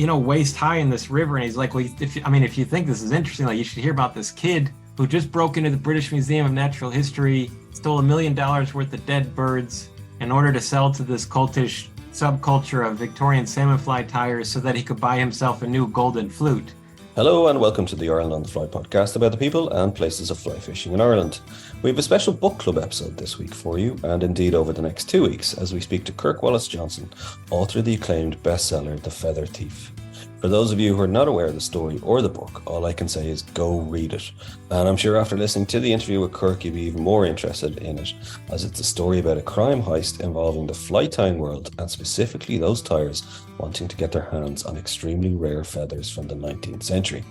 waist high in this river. And he's like, well, if you think this is interesting, like you should hear about this kid who just broke into the British Museum of Natural History, stole $1 million worth of dead birds in order to sell to this cultish subculture of Victorian salmon fly tires so that he could buy himself a new golden flute. Hello and welcome to the Ireland on the Fly podcast about the people and places of fly fishing in Ireland. We have a special book club episode this week for you, and indeed over the next 2 weeks, as we speak to Kirk Wallace Johnson, author of the acclaimed bestseller The Feather Thief. For those of you who are not aware of the story or the book, all I can say is go read it. And I'm sure after listening to the interview with Kirk, you'll be even more interested in it, as it's a story about a crime heist involving the fly tying world, and specifically those tyers wanting to get their hands on extremely rare feathers from the 19th century.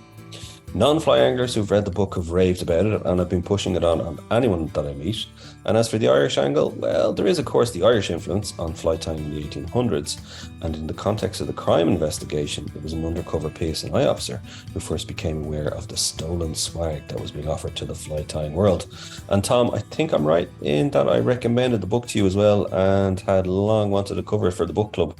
Non-fly anglers who've read the book have raved about it, and I've been pushing it on anyone that I meet. And as for the Irish angle, well, there is of course the Irish influence on fly tying in the 1800s, and in the context of the crime investigation, it was an undercover PSNI officer who first became aware of the stolen swag that was being offered to the fly tying world. And Tom, I think I'm right in that I recommended the book to you as well, and had long wanted to cover it for the book club.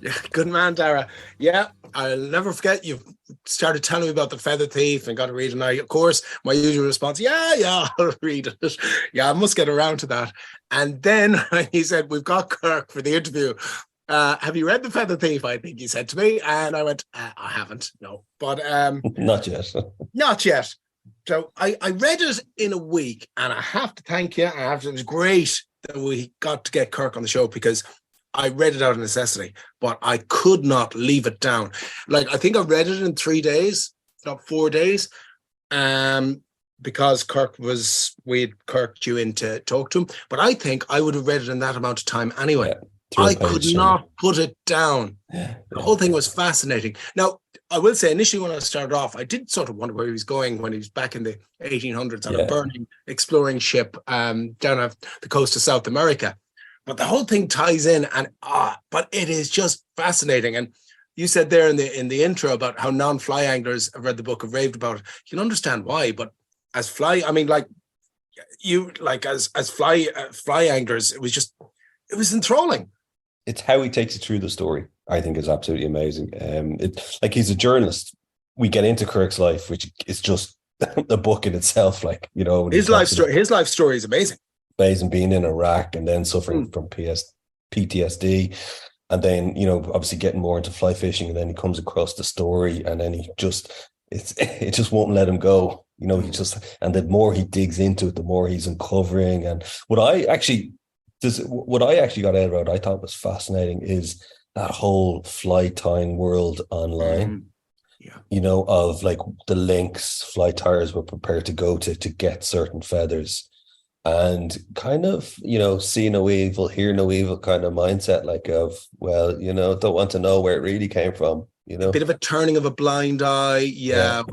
Yeah, good man, Dara. Yeah, I'll never forget you started telling me about The Feather Thief and got to read it. And I, of course, my usual response, yeah, I'll read it. Yeah, I must get around to that. And then he said, we've got Kirk for the interview. Have you read The Feather Thief? I think he said to me. And I went, I haven't, no. But Not yet. Not yet. So I read it in a week, and I have to thank you. It was great that we got to get Kirk on the show, because I read it out of necessity, but I could not leave it down. Like, I think I read it in 3 days, not 4 days, because we'd Kirk due in to talk to him. But I think I would have read it in that amount of time anyway. Yeah, I could not put it down. Yeah. The whole thing was fascinating. Now, I will say, initially when I started off, I did sort of wonder where he was going when he was back in the 1800s on a burning exploring ship down off the coast of South America. But the whole thing ties in, and but it is just fascinating. And you said there in the intro about how non-fly anglers have read the book, have raved about it. You can understand why, but as fly anglers, it was enthralling. It's how he takes it through the story, I think, is absolutely amazing. It's like he's a journalist. We get into Kirk's life, which is just the book in itself. Like, you know, his life story is amazing. And being in Iraq and then suffering from PTSD, and then, you know, obviously getting more into fly fishing, and then he comes across the story, and then it just won't let him go. You know, and the more he digs into it, the more he's uncovering. And what I actually got out about, I thought was fascinating, is that whole fly tying world online. Yeah. You know, of like the lengths fly tyers were prepared to go to get certain feathers. And kind of, you know, see no evil, hear no evil kind of mindset, like of, well, you know, don't want to know where it really came from, you know. A bit of a turning of a blind eye. Yeah.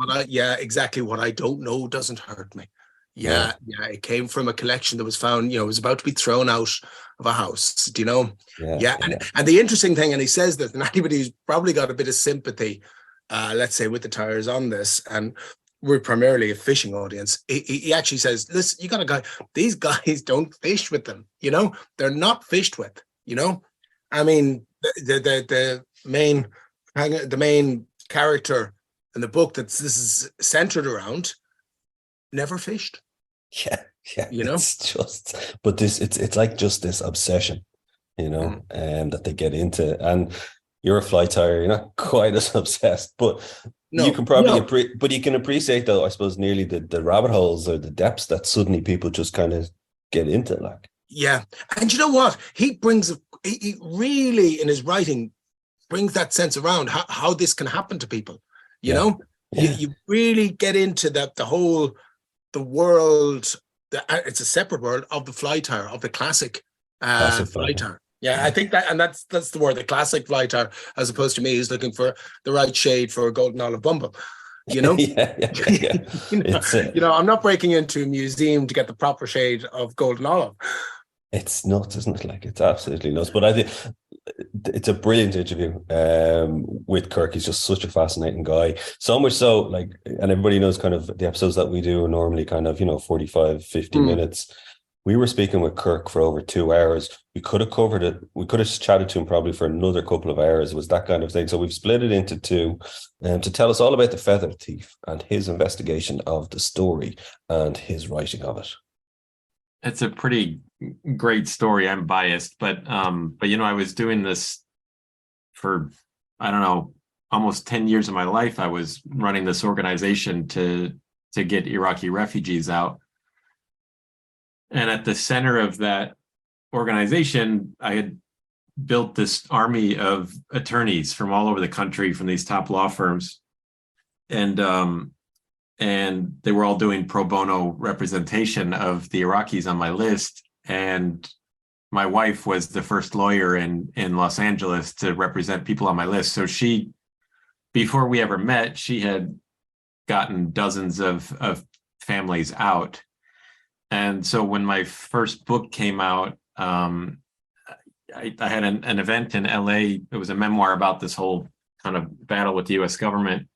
Exactly. What I don't know doesn't hurt me. Yeah. It came from a collection that was found, you know, it was about to be thrown out of a house, do you know? Yeah. And the interesting thing, and he says that, and anybody who's probably got a bit of sympathy, let's say, with the tyers on this, and we're primarily a fishing audience. He actually says, listen, you got a guy, these guys don't fish with them, you know, they're not fished with, you know. I mean, the main character in the book that this is centered around never fished. Yeah. You know, it's just, but it's like just this obsession, you know, that they get into. And you're a fly tyer, you're not quite as obsessed, but you can probably but you can appreciate, though, I suppose, nearly the rabbit holes or the depths that suddenly people just kind of get into. Like, yeah. And you know what, he really in his writing brings that sense around how this can happen to people, you know. You really get into that, the world, it's a separate world of the fly tyer, of the classic fly tyer. Yeah, I think that, and that's the word, the classic fly tyer, as opposed to me who's looking for the right shade for a golden olive bumble, you know. Yeah. You know, I'm not breaking into a museum to get the proper shade of golden olive. It's nuts, isn't it? Like, it's absolutely nuts. But I think it's a brilliant interview with Kirk. He's just such a fascinating guy. So much so, like, and everybody knows kind of the episodes that we do are normally kind of, you know, 45, 50 minutes. We were speaking with Kirk for over 2 hours. We could have covered it. We could have chatted to him probably for another couple of hours. It was that kind of thing. So we've split it into two to tell us all about the feather thief and his investigation of the story and his writing of it. It's a pretty great story. I'm biased, but I was doing this for, I don't know, almost 10 years of my life. I was running this organization to get Iraqi refugees out. And at the center of that organization, I had built this army of attorneys from all over the country, from these top law firms. And they were all doing pro bono representation of the Iraqis on my list. And my wife was the first lawyer in Los Angeles to represent people on my list. So she, before we ever met, she had gotten dozens of families out. And so when my first book came out, I had an event in LA. It was a memoir about this whole kind of battle with the US government.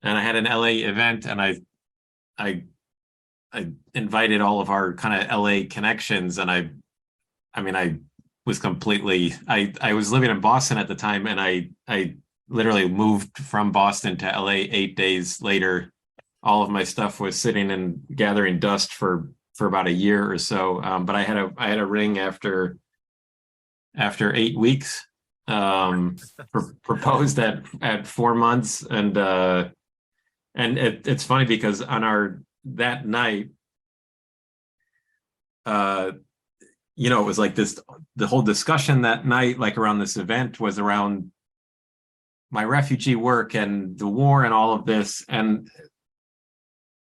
And I had an LA event, and I invited all of our kind of LA connections. And I was completely, I was living in Boston at the time, and I literally moved from Boston to LA 8 days later. All of my stuff was sitting and gathering dust for about a year or so. But I had a ring after 8 weeks, proposed at 4 months. And it's funny because on that night, it was like the whole discussion that night, like around this event, was around my refugee work and the war and all of this. And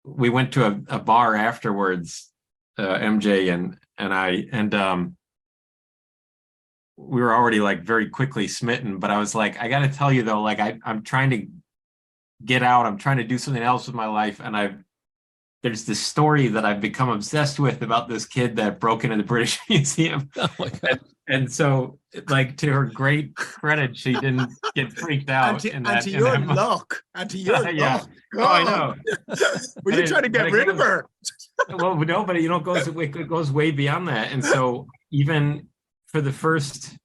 we went to a bar afterwards, MJ and I, and we were already like very quickly smitten. But I was like, I got to tell you though, like I'm trying to get out. I'm trying to do something else with my life, and there's this story that I've become obsessed with about this kid that broke into the British Museum. Oh my God. And so, like, to her great credit, she didn't get freaked out. And to your luck. Yeah. Oh, I know. Were you trying to get rid of her? Well, no, but it goes way beyond that. And so, even for the first,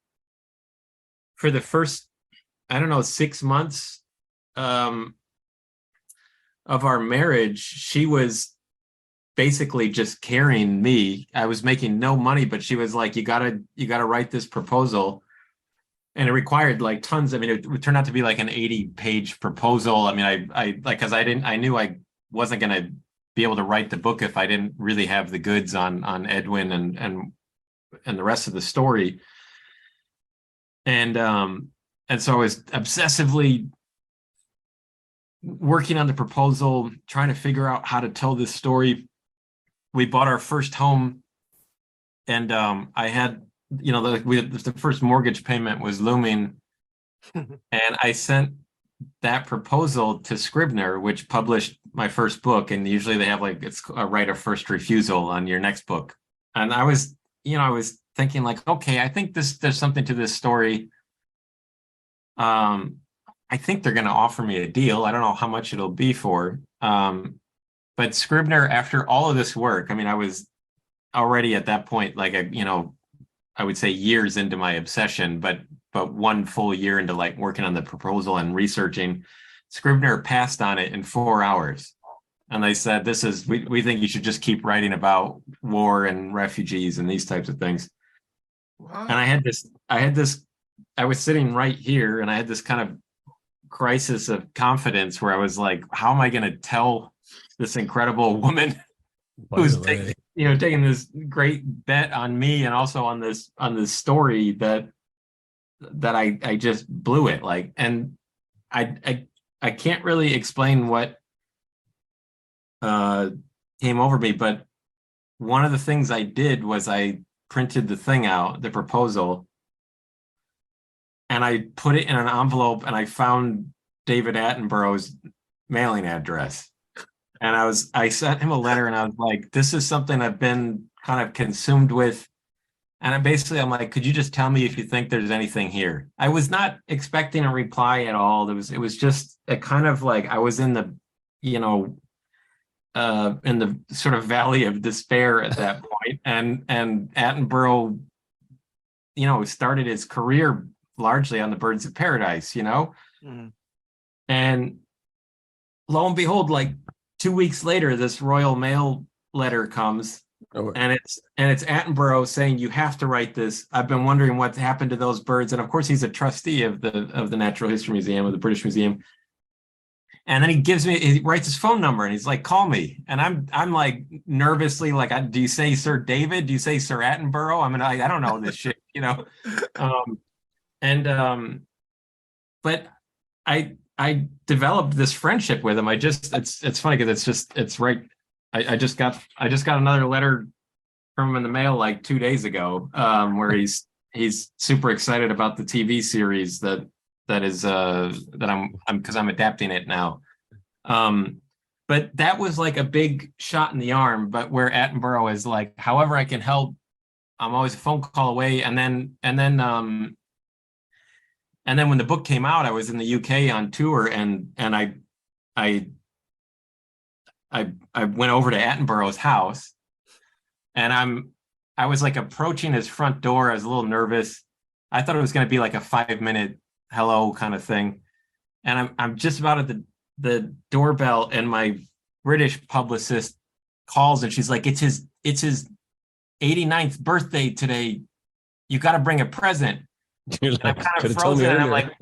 I don't know, 6 months of our marriage, she was basically just carrying me. I was making no money, but she was like, you gotta write this proposal. And it required like tons. I mean, it turned out to be like an 80-page proposal. I mean, I knew I wasn't going to be able to write the book if I didn't really have the goods on Edwin and the rest of the story. And so I was obsessively working on the proposal, trying to figure out how to tell this story. We bought our first home, and I had, the first mortgage payment was looming, and I sent that proposal to Scribner, which published my first book. And usually they have it's a right of first refusal on your next book. And I was thinking like, okay, I think there's something to this story. I think they're going to offer me a deal. I don't know how much it'll be for. But Scribner, after all of this work, I mean, I was already at that point, like, I would say years into my obsession, but 1 full year into like working on the proposal and researching, Scribner passed on it in 4 hours. And they said, we think you should just keep writing about war and refugees and these types of things. Wow. And I was sitting right here, and I had this kind of crisis of confidence where I was like, how am I going to tell this incredible woman who's taking this great bet on me and also on this story that I just blew it, like, and I can't really explain what came over me, but one of the things I did was I printed the thing out, the proposal, and I put it in an envelope, and I found David Attenborough's mailing address. And I sent him a letter, and I was like, this is something I've been kind of consumed with. And I'm like, could you just tell me if you think there's anything here? I was not expecting a reply at all. It was just a kind of like, I was in the, in the sort of valley of despair at that point, and Attenborough, started his career largely on the Birds of Paradise, Mm-hmm. and lo and behold, like 2 weeks later, this Royal Mail letter comes, and it's Attenborough saying, "You have to write this. I've been wondering what happened to those birds." And of course, he's a trustee of the Natural History Museum, of the British Museum. And then he writes his phone number, and he's like, "Call me." And I'm like nervously like, "Do you say Sir David? Do you say Sir Attenborough?" I mean, I don't know this shit, But I developed this friendship with him. It's funny because it's right. I just got another letter from him in the mail like 2 days ago, where he's super excited about the TV series that I'm adapting it now. But that was like a big shot in the arm. But where Attenborough is like, however I can help, I'm always a phone call away. And then when the book came out, I was in the UK on tour, and I went over to Attenborough's house, and I was like approaching his front door. I was a little nervous. I thought it was going to be like a 5-minute hello kind of thing, and I'm just about at the doorbell, and my British publicist calls, and she's like, "It's his 89th birthday today. You got to bring a present." You're like, I'm kind of frozen, and I'm like,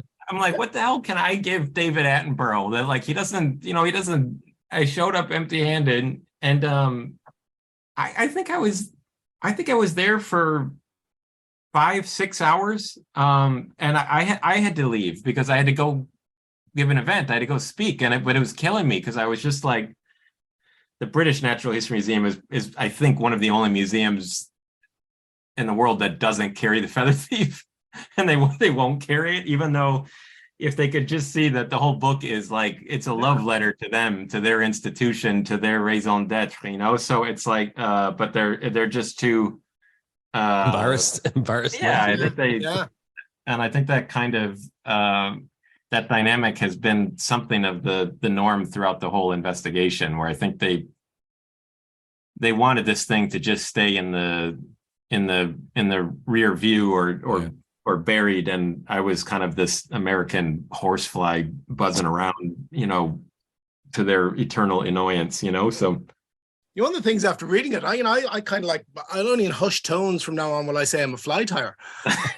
what the hell can I give David Attenborough? That like he doesn't. I showed up empty-handed, and I think I was there for 5-6 hours, and I had to leave because I had to go give an event. I had to go speak, but it was killing me because I was just like, the British Natural History Museum is I think one of the only museums in the world that doesn't carry the feather thief, and they won't carry it, even though if they could just see that the whole book is like, it's a love letter to them, to their institution, to their raison d'etre, so it's like, but they're just too embarrassed. Yeah, and I think that kind of that dynamic has been something of the norm throughout the whole investigation, where I think they wanted this thing to just stay in the rear view or buried, and I was kind of this American horsefly buzzing around, to their eternal annoyance, so. One of the things after reading it, I kind of like, I'll only in hushed tones from now on will I say I'm a fly tire.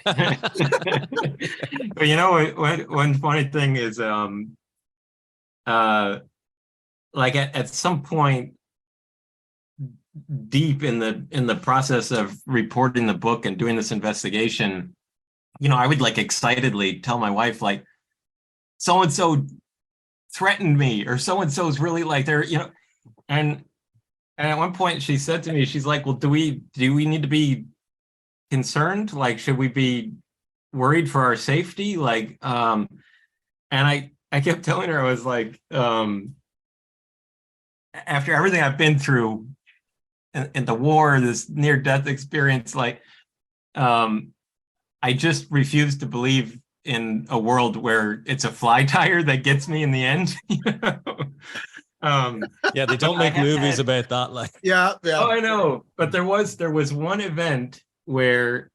But one funny thing is, like at some point deep in the process of reporting the book and doing this investigation, I would like excitedly tell my wife, like, so and so threatened me, or so and so is really like they're, and at one point she said to me, she's like, well, do we need to be concerned? Like, should we be worried for our safety? Like, and I kept telling her, I was like, after everything I've been through in the war, this near-death experience, like, I just refuse to believe in a world where it's a fly tire that gets me in the end. Yeah, they don't make movies about that. Like, yeah. Oh, I know. But there was one event where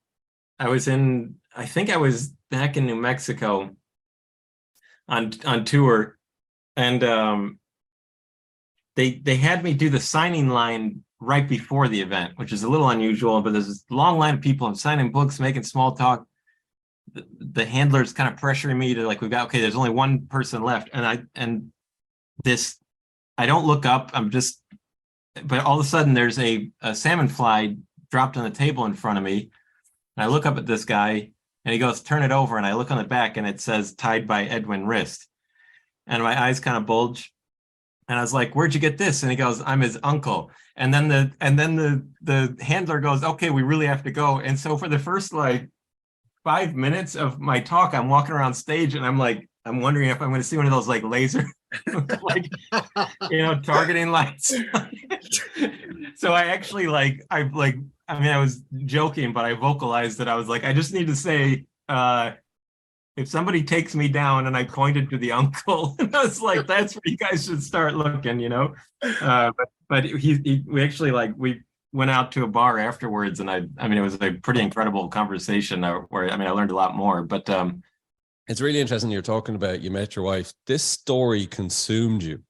I think I was back in New Mexico on tour, and they had me do the signing line right before the event, which is a little unusual, but there's this long line of people. I'm signing books, making small talk. The handler's kind of pressuring me to like, there's only one person left. And I don't look up. But all of a sudden there's a salmon fly dropped on the table in front of me. And I look up at this guy, and he goes, turn it over. And I look on the back, and it says tied by Edwin Rist. And my eyes kind of bulge. And I was like, where'd you get this? And he goes, I'm his uncle. And then the handler goes, okay, we really have to go. And so for the first like 5 minutes of my talk, I'm walking around stage, and I'm wondering if I'm going to see one of those like laser, like, targeting lights. So I actually I was joking, but I vocalized that I was like, I just need to say, if somebody takes me down, and I pointed to the uncle, and I was like, that's where you guys should start looking, but we actually we went out to a bar afterwards, and I mean, it was a pretty incredible conversation where, I mean, I learned a lot more, but it's really interesting. You're talking about, you met your wife. This story consumed you.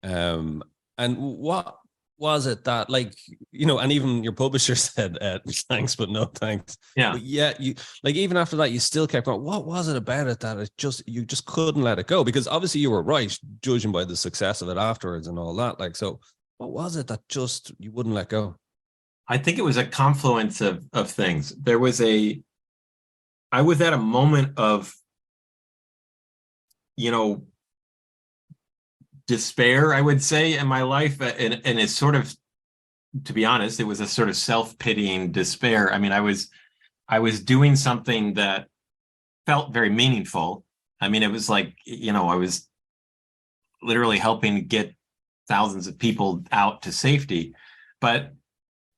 And what was it that, and even your publisher said, thanks, but no thanks. Yeah. But yeah, you, even after that, you still kept going. What was it about it that you just couldn't let it go? Because obviously you were right, judging by the success of it afterwards and all that. So what was it that just you wouldn't let go? I think it was a confluence of things. I was at a moment of, despair, I would say, in my life. And it's sort of, to be honest, it was a sort of self-pitying despair. I mean, I was doing something that felt very meaningful. I mean, it was I was literally helping get thousands of people out to safety, but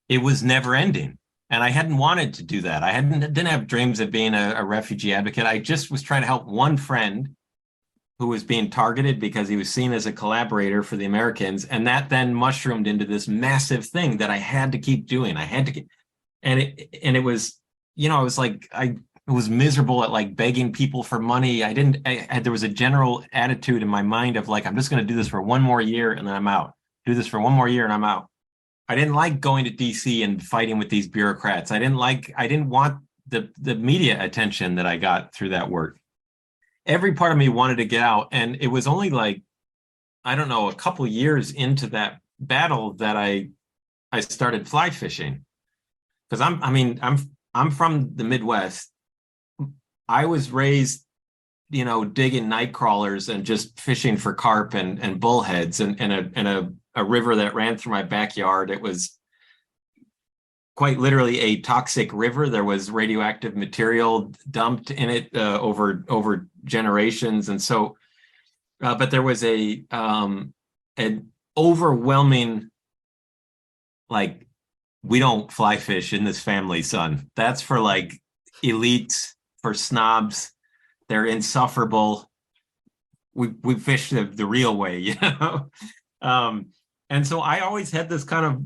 it was never ending. And I hadn't wanted to do that. I didn't have dreams of being a refugee advocate. I just was trying to help one friend who was being targeted because he was seen as a collaborator for the Americans. And that then mushroomed into this massive thing that I had to keep doing. And it was, I was I was miserable at begging people for money. There was a general attitude in my mind of I'm just going to do this for one more year and then I'm out. Do this for one more year and I'm out. I didn't like going to DC and fighting with these bureaucrats. I didn't want the media attention that I got through that work. Every part of me wanted to get out. And it was only I don't know, a couple years into that battle that I started fly fishing. Because I'm from the Midwest. I was raised, digging night crawlers and just fishing for carp and bullheads and a river that ran through my backyard. It was quite literally a toxic river. There was radioactive material dumped in it over generations. And so, but there was an overwhelming, we don't fly fish in this family, son. That's for elites, for snobs. They're insufferable. We fish the real way, and so I always had this kind of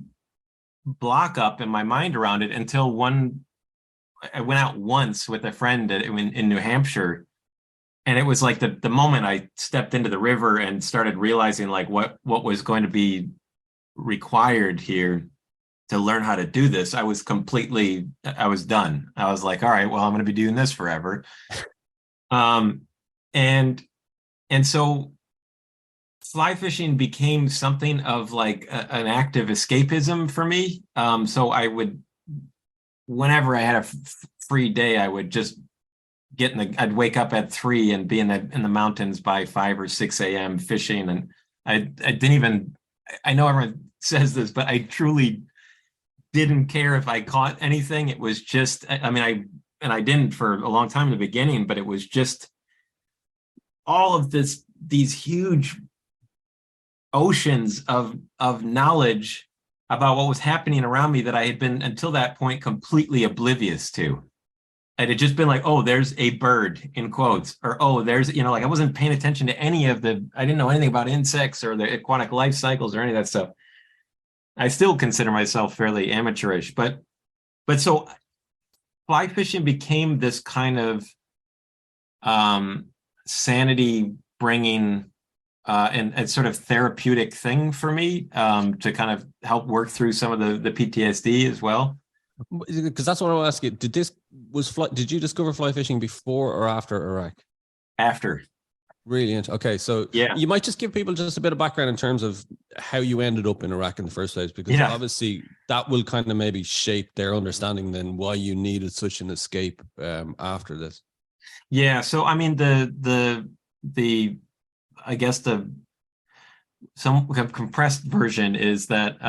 block up in my mind around it until I went out once with a friend in New Hampshire, and it was the moment I stepped into the river and started realizing what was going to be required here to learn how to do this. I was done. I was all right, well, I'm going to be doing this forever. And so fly fishing became something of an active escapism for me. So I would, whenever I had a free day, I would just I'd wake up at 3 and be in the mountains by 5 or 6 a.m. fishing. And I know everyone says this, but I truly didn't care if I caught anything. It was just, I didn't for a long time in the beginning, but it was just all of these huge oceans of knowledge about what was happening around me that I had been until that point completely oblivious to. It had just been oh, there's a bird in quotes, or oh, there's, I wasn't paying attention to I didn't know anything about insects or the aquatic life cycles or any of that stuff. I still consider myself fairly amateurish, but so fly fishing became this kind of sanity bringing and sort of therapeutic thing for me to kind of help work through some of the PTSD as well. Because that's what I want to ask you. Did you discover fly fishing before or after Iraq? After. Really interesting. Okay, so yeah, you might just give people just a bit of background in terms of how you ended up in Iraq in the first place, because obviously that will kind of maybe shape their understanding then why you needed such an escape after this. Yeah. So I mean, I guess some compressed version is that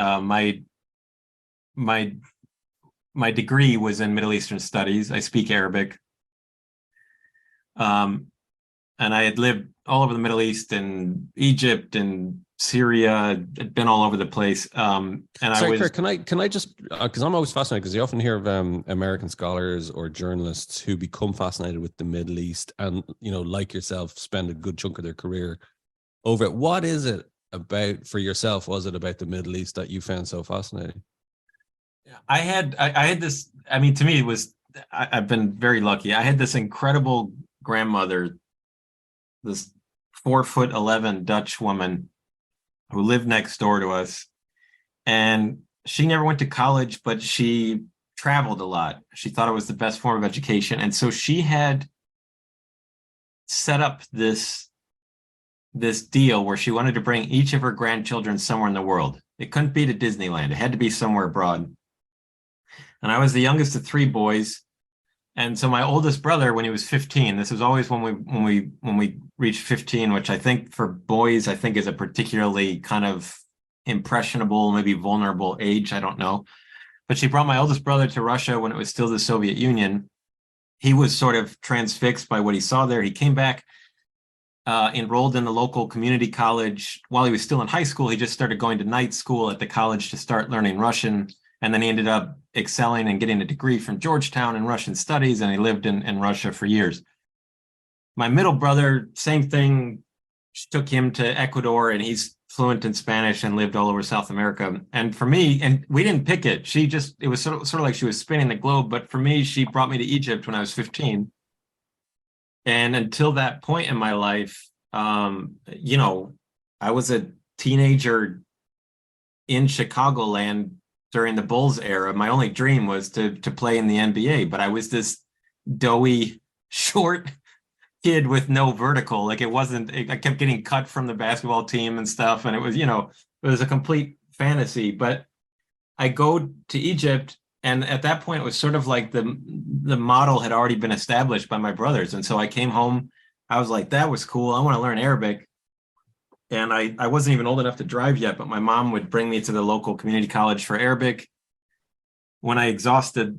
my degree was in Middle Eastern studies. I speak Arabic. And I had lived all over the Middle East and Egypt and Syria, I'd been all over the place. And sorry, Kirk, can I just, because I'm always fascinated, because you often hear of American scholars or journalists who become fascinated with the Middle East and, like yourself, spend a good chunk of their career over it. What is it about, for yourself, was it about the Middle East that you found so fascinating? I had this, I mean, to me, it was, I've been very lucky. I had this incredible grandmother, this 4'11" Dutch woman who lived next door to us. And she never went to college, but she traveled a lot. She thought it was the best form of education. And so she had set up this deal where she wanted to bring each of her grandchildren somewhere in the world. It couldn't be to Disneyland. It had to be somewhere abroad. And I was the youngest of three boys. And so my oldest brother, when he was 15, this was always when we reached 15, which I think for boys, I think is a particularly kind of impressionable, maybe vulnerable age. I don't know. But she brought my oldest brother to Russia when it was still the Soviet Union. He was sort of transfixed by what he saw there. He came back, enrolled in the local community college. While he was still in high school, he just started going to night school at the college to start learning Russian. And then he ended up excelling and getting a degree from Georgetown in Russian studies, and he lived in Russia for years. My middle brother, same thing. She took him to Ecuador, and he's fluent in Spanish and lived all over South America. And for me, and we didn't pick it. It was sort of like she was spinning the globe. But for me, she brought me to Egypt when I was 15. And until that point in my life, I was a teenager in Chicagoland during the Bulls era. My only dream was to play in the NBA, but I was this doughy, short kid with no vertical. Like I kept getting cut from the basketball team and stuff. And it was a complete fantasy. But I go to Egypt, and at that point it was sort of like the model had already been established by my brothers. And so I came home, I was like, that was cool. I want to learn Arabic. And I wasn't even old enough to drive yet, but my mom would bring me to the local community college for Arabic. When I exhausted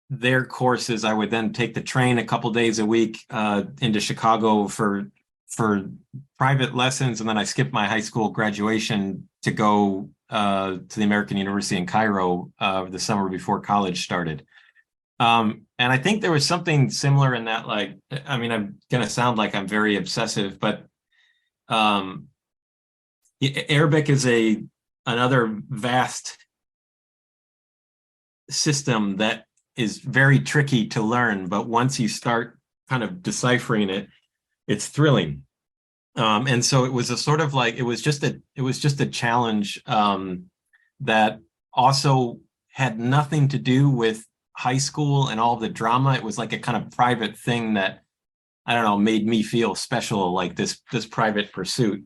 their courses, I would then take the train a couple days a week into Chicago for private lessons. And then I skipped my high school graduation to go to the American University in Cairo the summer before college started. And I think there was something similar in that, like, I mean, I'm going to sound like I'm very obsessive, but Arabic is another vast system that is very tricky to learn, but once you start kind of deciphering it, it's thrilling. And so it was a sort of like, it was just a challenge that also had nothing to do with high school and all the drama. It was like a kind of private thing that, I don't know, made me feel special, like this private pursuit.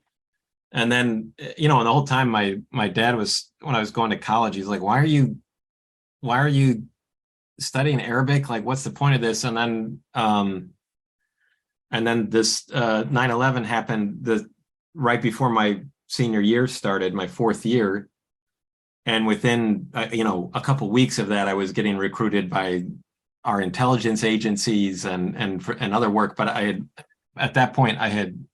And then, and the whole time my dad was, when I was going to college, he's like, why are you studying Arabic? Like, what's the point of this? And then this 9/11 happened right before my senior year started, my fourth year. And within, a couple weeks of that, I was getting recruited by our intelligence agencies and other work. But at that point, I had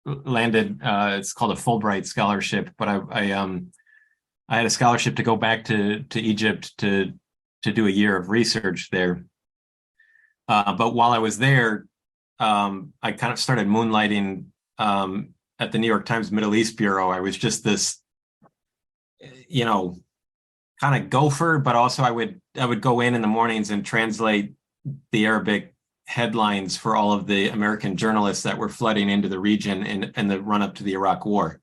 landed, it's called a Fulbright scholarship, but I had a scholarship to go back to Egypt to do a year of research there. But while I was there, I kind of started moonlighting at the New York Times Middle East Bureau. I was just this, kind of gopher, but also I would go in the mornings and translate the Arabic headlines for all of the American journalists that were flooding into the region in the run up to the Iraq War.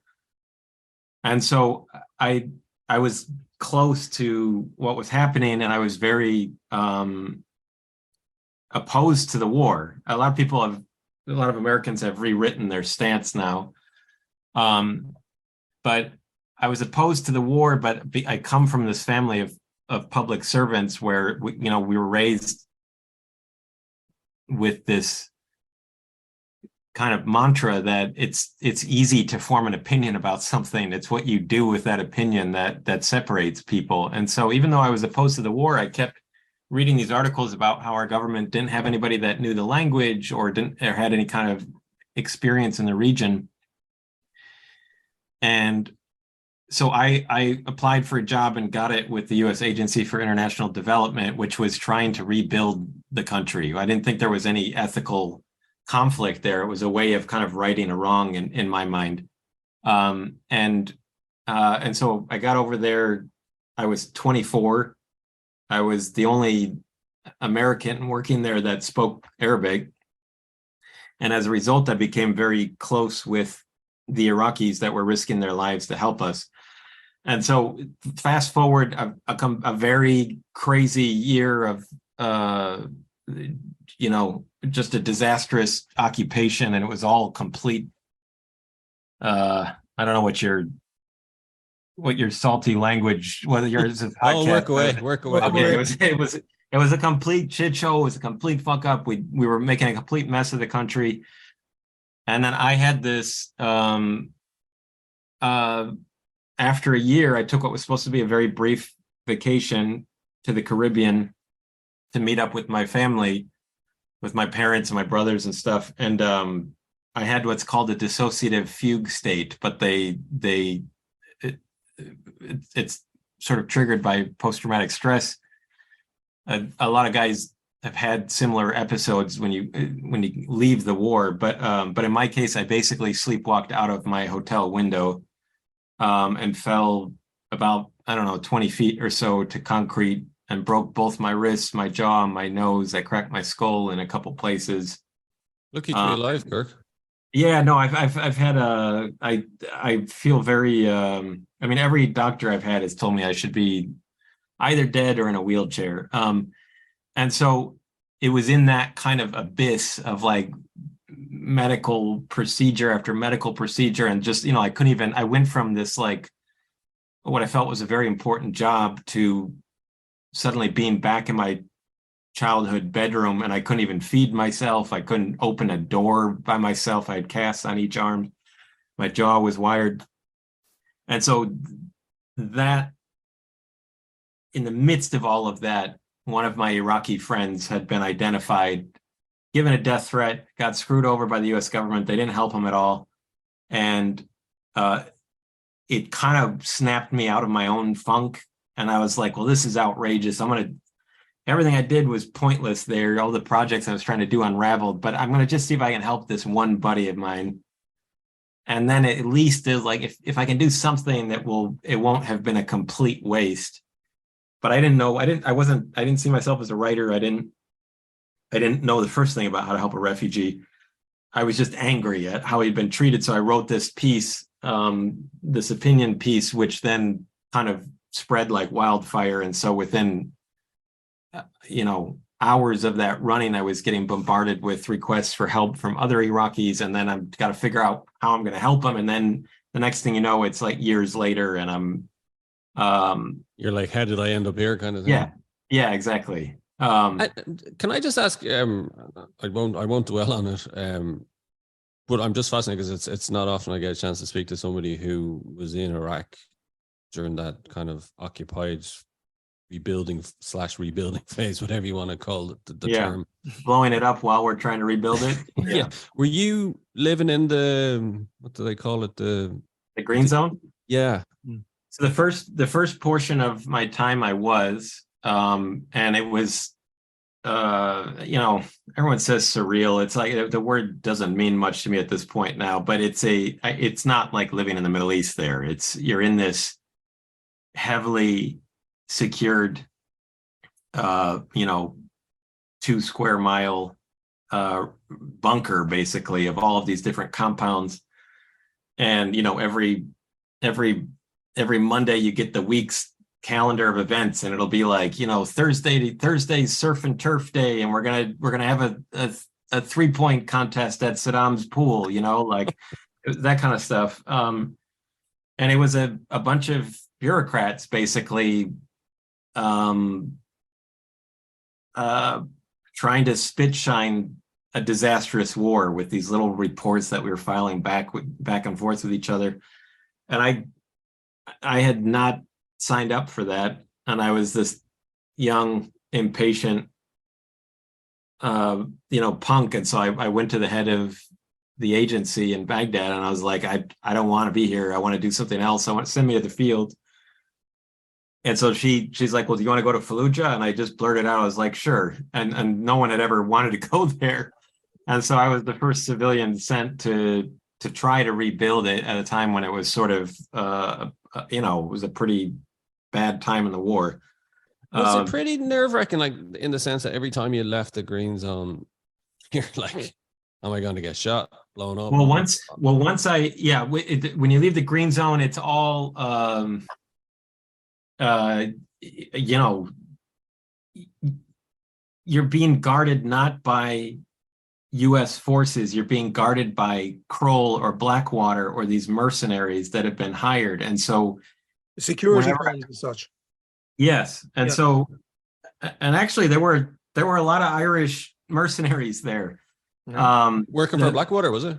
And so I was close to what was happening, and I was very opposed to the war. A lot of Americans have rewritten their stance now. But I was opposed to the war, but I come from this family of public servants where we were raised with this kind of mantra that it's easy to form an opinion about something. It's what you do with that opinion that separates people. And so even though I was opposed to the war, I kept reading these articles about how our government didn't have anybody that knew the language or had any kind of experience in the region. And so I applied for a job and got it with the U.S. Agency for International Development, which was trying to rebuild the country. I didn't think there was any ethical conflict there. It was a way of kind of righting a wrong in my mind. And so I got over there. I was 24. I was the only American working there that spoke Arabic. And as a result, I became very close with the Iraqis that were risking their lives to help us. And so fast forward a very crazy year of, just a disastrous occupation. And it was all complete. I don't know what your salty language, whether yours is podcast. Work away. Okay, it was a complete shit show. It was a complete fuck up. We were making a complete mess of the country. And then I had this, after a year, I took what was supposed to be a very brief vacation to the Caribbean to meet up with my family, with my parents and my brothers and stuff. And I had what's called a dissociative fugue state, but it's sort of triggered by post-traumatic stress. A lot of guys have had similar episodes when you leave the war, but in my case, I basically sleepwalked out of my hotel window and fell about, 20 feet or so to concrete and broke both my wrists, my jaw, my nose. I cracked my skull in a couple places. Lucky to be alive, Kirk. Yeah, no, I've had I feel very, every doctor I've had has told me I should be either dead or in a wheelchair. And so it was in that kind of abyss of like medical procedure after medical procedure. And just, I went from this, like, what I felt was a very important job to suddenly being back in my childhood bedroom, and I couldn't even feed myself. I couldn't open a door by myself. I had casts on each arm. My jaw was wired. And so that, in the midst of all of that, one of my Iraqi friends had been identified, given a death threat, got screwed over by the US government. They didn't help him at all. And it kind of snapped me out of my own funk. And I was like, well, this is outrageous. Everything I did was pointless there. All the projects I was trying to do unraveled, but I'm going to just see if I can help this one buddy of mine. And then at least is like, if I can do something that it won't have been a complete waste. But I didn't know, I didn't see myself as a writer. I didn't know the first thing about how to help a refugee. I was just angry at how he'd been treated. So I wrote this piece, this opinion piece, which then kind of spread like wildfire. And so within, hours of that running, I was getting bombarded with requests for help from other Iraqis. And then I've got to figure out how I'm going to help them. And then the next thing you know, it's like years later and I'm, you're like, how did I end up here kind of thing? Yeah, exactly. Can I just ask, I won't dwell on it. But I'm just fascinated because it's not often I get a chance to speak to somebody who was in Iraq during that kind of occupied rebuilding phase, whatever you want to call it, the term. Blowing it up while we're trying to rebuild it. Yeah. Were you living in the, what do they call it? The green zone? Yeah. So the first portion of my time I was, and it was, everyone says surreal. It's like the word doesn't mean much to me at this point now, but it's not like living in the Middle East there. You're in this heavily secured, 2 square mile bunker, basically, of all of these different compounds. And, every Monday you get the week's calendar of events, and it'll be like, Thursday's surf and turf day, and we're gonna have a 3-point contest at Saddam's pool, like that kind of stuff. And it was a bunch of bureaucrats basically trying to spit shine a disastrous war with these little reports that we were filing back and forth with each other. And I had not signed up for that. And I was this young, impatient, punk. And so I went to the head of the agency in Baghdad, and I was like, I don't want to be here. I want to do something else. I want to send me to the field. And so she's like, well, do you want to go to Fallujah? And I just blurted out, I was like, sure. And no one had ever wanted to go there. And so I was the first civilian sent to try to rebuild it at a time when it was sort of, it was a pretty bad time in the war. Was it pretty nerve-wracking, like in the sense that every time you left the green zone, you're like, am I going to get shot, blown up? Well, when you leave the green zone, it's all, you're being guarded not by U.S. forces, you're being guarded by Kroll or Blackwater or these mercenaries that have been hired. And so security and such. Yes. And so, and actually there were a lot of Irish mercenaries there. Working for Blackwater, was it?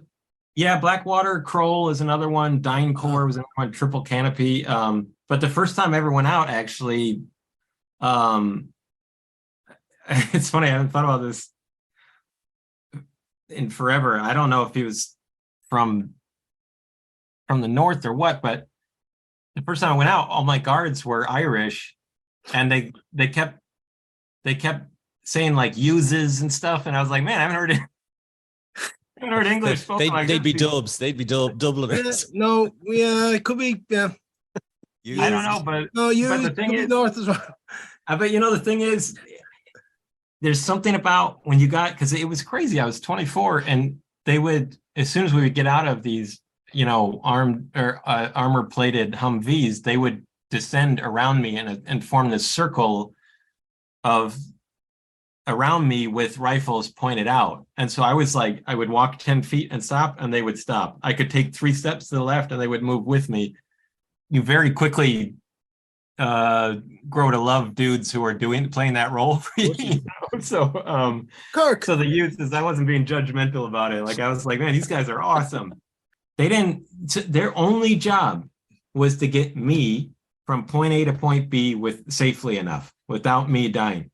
Yeah, Blackwater, Kroll is another one, DynCorp was another one, Triple Canopy. But the first time I ever went out, actually, it's funny, I haven't thought about this in forever. I don't know if he was from the north or what, but the first time I went out, all my guards were Irish, and they kept saying like uses and stuff, and I was like, man, I haven't heard English spoken like they'd be dubs. They'd be Dubliners. No, yeah, it could be. Yeah, I don't know, but but the thing is, north as well. But the thing is, there's something about when you got, because it was crazy. I was 24, and they would, as soon as we would get out of these, armed or armor-plated Humvees, they would descend around me and form this circle of around me with rifles pointed out. And so I was like, I would walk 10 feet and stop, and they would stop. I could take 3 steps to the left, and they would move with me. You very quickly grow to love dudes who are playing that role for you. So Kirk. So the youth is, I wasn't being judgmental about it. Like I was like, man, these guys are awesome. Their only job was to get me from point A to point B safely enough without me dying.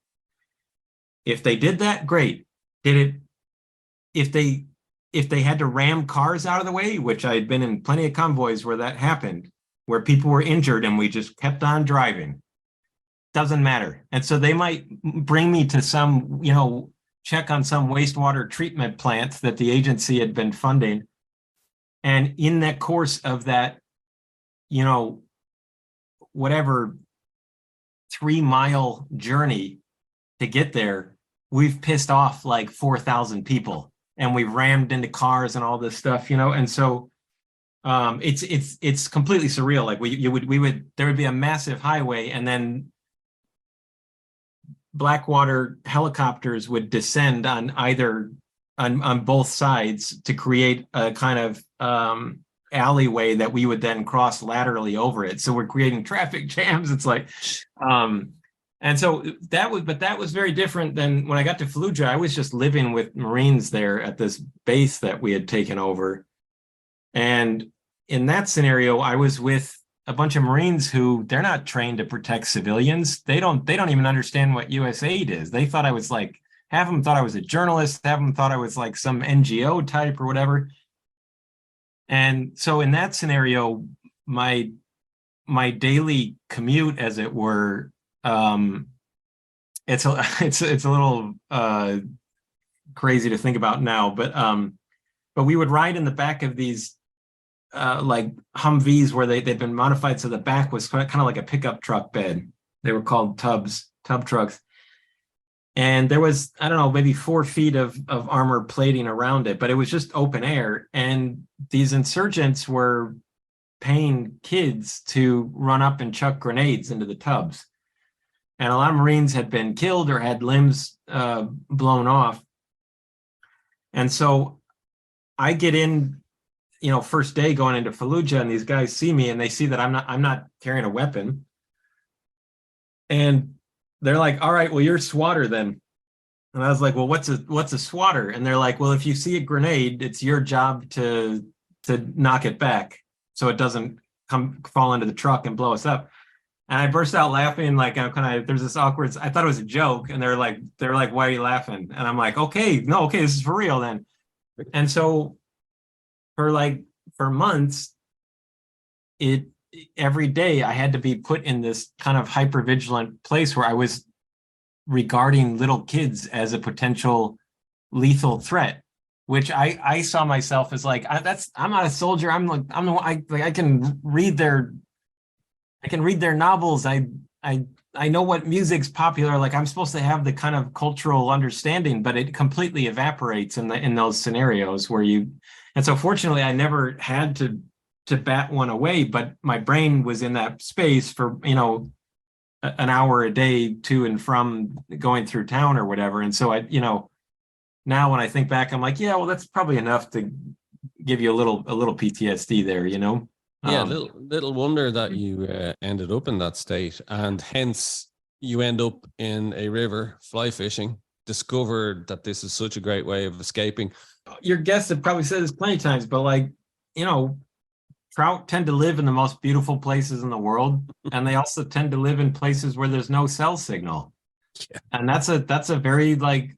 If they did that, great. If they had to ram cars out of the way, which I had been in plenty of convoys where that happened, where people were injured and we just kept on driving, doesn't matter. And so they might bring me to some, check on some wastewater treatment plant that the agency had been funding. And in that course of that, whatever 3-mile journey to get there, we've pissed off like 4,000 people, and we've rammed into cars and all this stuff, and so it's completely surreal. Like there would be a massive highway, and then Blackwater helicopters would descend on both sides to create a kind of alleyway that we would then cross laterally over it. So we're creating traffic jams. It's like, and so that was very different than when I got to Fallujah. I was just living with Marines there at this base that we had taken over. And in that scenario, I was with a bunch of Marines who, they're not trained to protect civilians. They don't even understand what US aid is. They thought I was like, half of them thought I was a journalist, half of them thought I was like some NGO type or whatever. And so in that scenario, my daily commute, as it were, it's a little crazy to think about now, but we would ride in the back of these like Humvees where they'd been modified so the back was kind of like a pickup truck bed. They were called tub trucks. And there was, I don't know, maybe 4 feet of armor plating around it, but it was just open air. And these insurgents were paying kids to run up and chuck grenades into the tubs. And a lot of Marines had been killed or had limbs blown off. And so I get in, first day going into Fallujah, and these guys see me and they see that I'm not carrying a weapon. And they're like, all right, well, you're swatter then. And I was like, well, what's a swatter? And they're like, well, if you see a grenade, it's your job to knock it back so it doesn't fall into the truck and blow us up. And I burst out laughing, like there's this awkward, I thought it was a joke. And they're like, why are you laughing? And I'm like, okay, this is for real then. And so for months, every day I had to be put in this kind of hypervigilant place where I was regarding little kids as a potential lethal threat, which I saw myself as like, I'm not a soldier. I can read their novels. I know what music's popular. Like, I'm supposed to have the kind of cultural understanding, but it completely evaporates in those scenarios and so fortunately I never had to bat one away, but my brain was in that space for, an hour a day to and from going through town or whatever. And so now when I think back, I'm like, yeah, well, that's probably enough to give you a little PTSD there, Yeah, little wonder that you ended up in that state, and hence you end up in a river fly fishing, discovered that this is such a great way of escaping. Your guests have probably said this plenty of times, but trout tend to live in the most beautiful places in the world, and they also tend to live in places where there's no cell signal. Yeah. And that's a very that's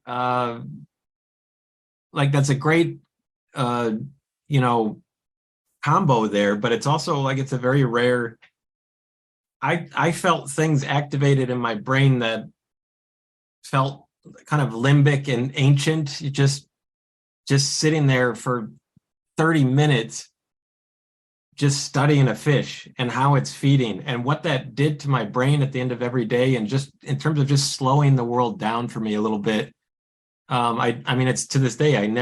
a great combo there, but it's also it's a very rare. I felt things activated in my brain that felt kind of limbic and ancient, just sitting there for 30 minutes just studying a fish and how it's feeding and what that did to my brain at the end of every day, and just in terms of just slowing the world down for me a little bit. I mean, it's to this day, I'm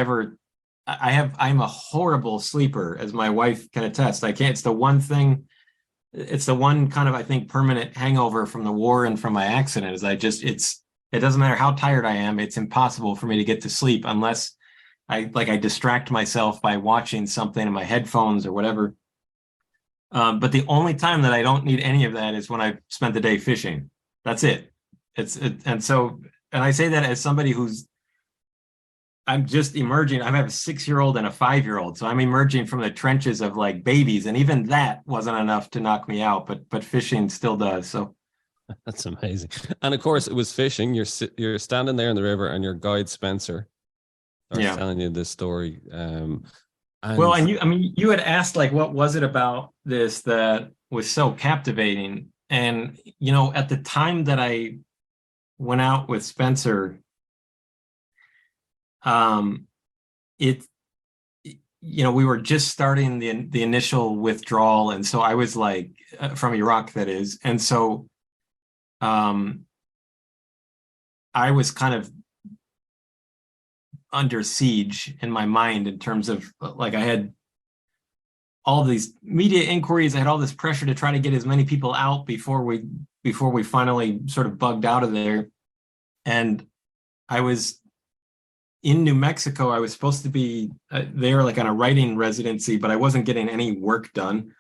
a horrible sleeper, as my wife can attest. It's the one kind of, I think, permanent hangover from the war and from my accident is it doesn't matter how tired I am. It's impossible for me to get to sleep unless I distract myself by watching something in my headphones or whatever. But the only time that I don't need any of that is when I spent the day fishing. That's it. And I say that as somebody I'm just emerging. I have a 6-year-old and a 5-year-old. So I'm emerging from the trenches of babies. And even that wasn't enough to knock me out, but fishing still does. So that's amazing. And of course it was fishing. You're standing there in the river and your guide Spencer starts telling you this story. You had asked what was it about this that was so captivating? And, at the time that I went out with Spencer, we were just starting the initial withdrawal. And so I was from Iraq, that is. And so, I was kind of under siege in my mind in terms of I had all these media inquiries. I had all this pressure to try to get as many people out before we finally sort of bugged out of there. And I was in New Mexico. I was supposed to be there on a writing residency, but I wasn't getting any work done.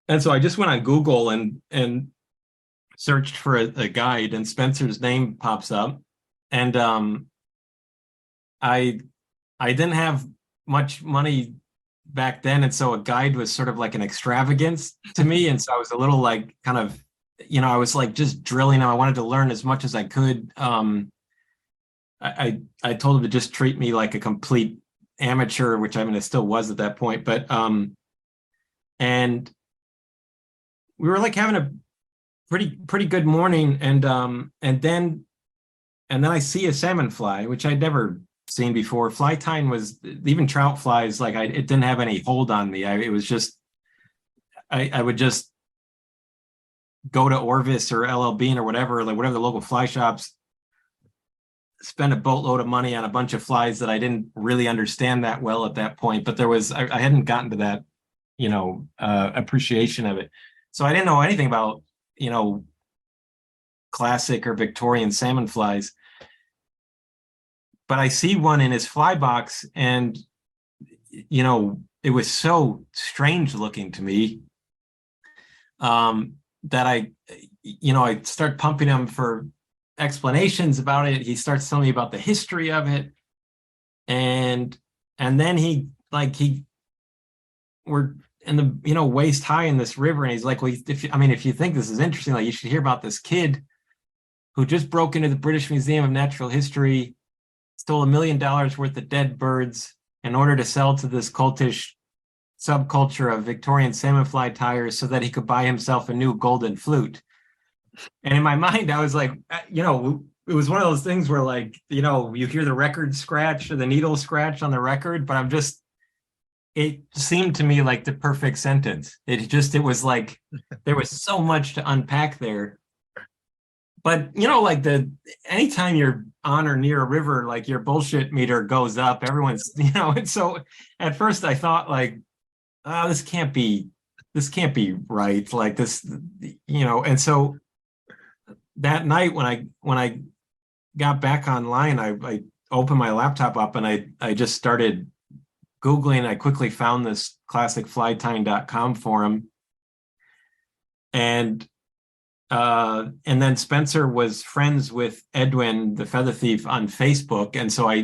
And so I just went on Google and searched for a guide, and Spencer's name pops up. And I didn't have much money back then, and so a guide was sort of like an extravagance to me. And so I was a little I was just drilling him. I wanted to learn as much as I could. I told him to just treat me like a complete amateur, which I still was at that point. But and we were having a pretty good morning, and then I see a salmon fly, which I'd never seen before. Fly tying was, even trout flies, it didn't have any hold on me. It was just I would just go to Orvis or LL Bean or whatever the local fly shops, spend a boatload of money on a bunch of flies that I didn't really understand that well at that point. But I hadn't gotten to that appreciation of it, so I didn't know anything about classic or Victorian salmon flies. But I see one in his fly box, and it was so strange looking to me that I start pumping him for explanations about it. He starts telling me about the history of it, and then we're in the waist high in this river, and he's like, well, if you think this is interesting, you should hear about this kid who just broke into the British Museum of Natural History, stole $1 million worth of dead birds, in order to sell to this cultish subculture of Victorian salmon fly tires so that he could buy himself a new golden flute. And in my mind, I was like, it was one of those things where, like, you hear the record scratch or the needle scratch on the record, but it seemed to me like the perfect sentence. It was like, there was so much to unpack there. But, like anytime you're on or near a river, like your bullshit meter goes up, everyone's, and so at first I thought like, oh, this can't be right. Like this, and so that night when I got back online, I opened my laptop up and I just started Googling. I quickly found this classicflytying.com forum. And then Spencer was friends with Edwin, the feather thief, on Facebook. And so I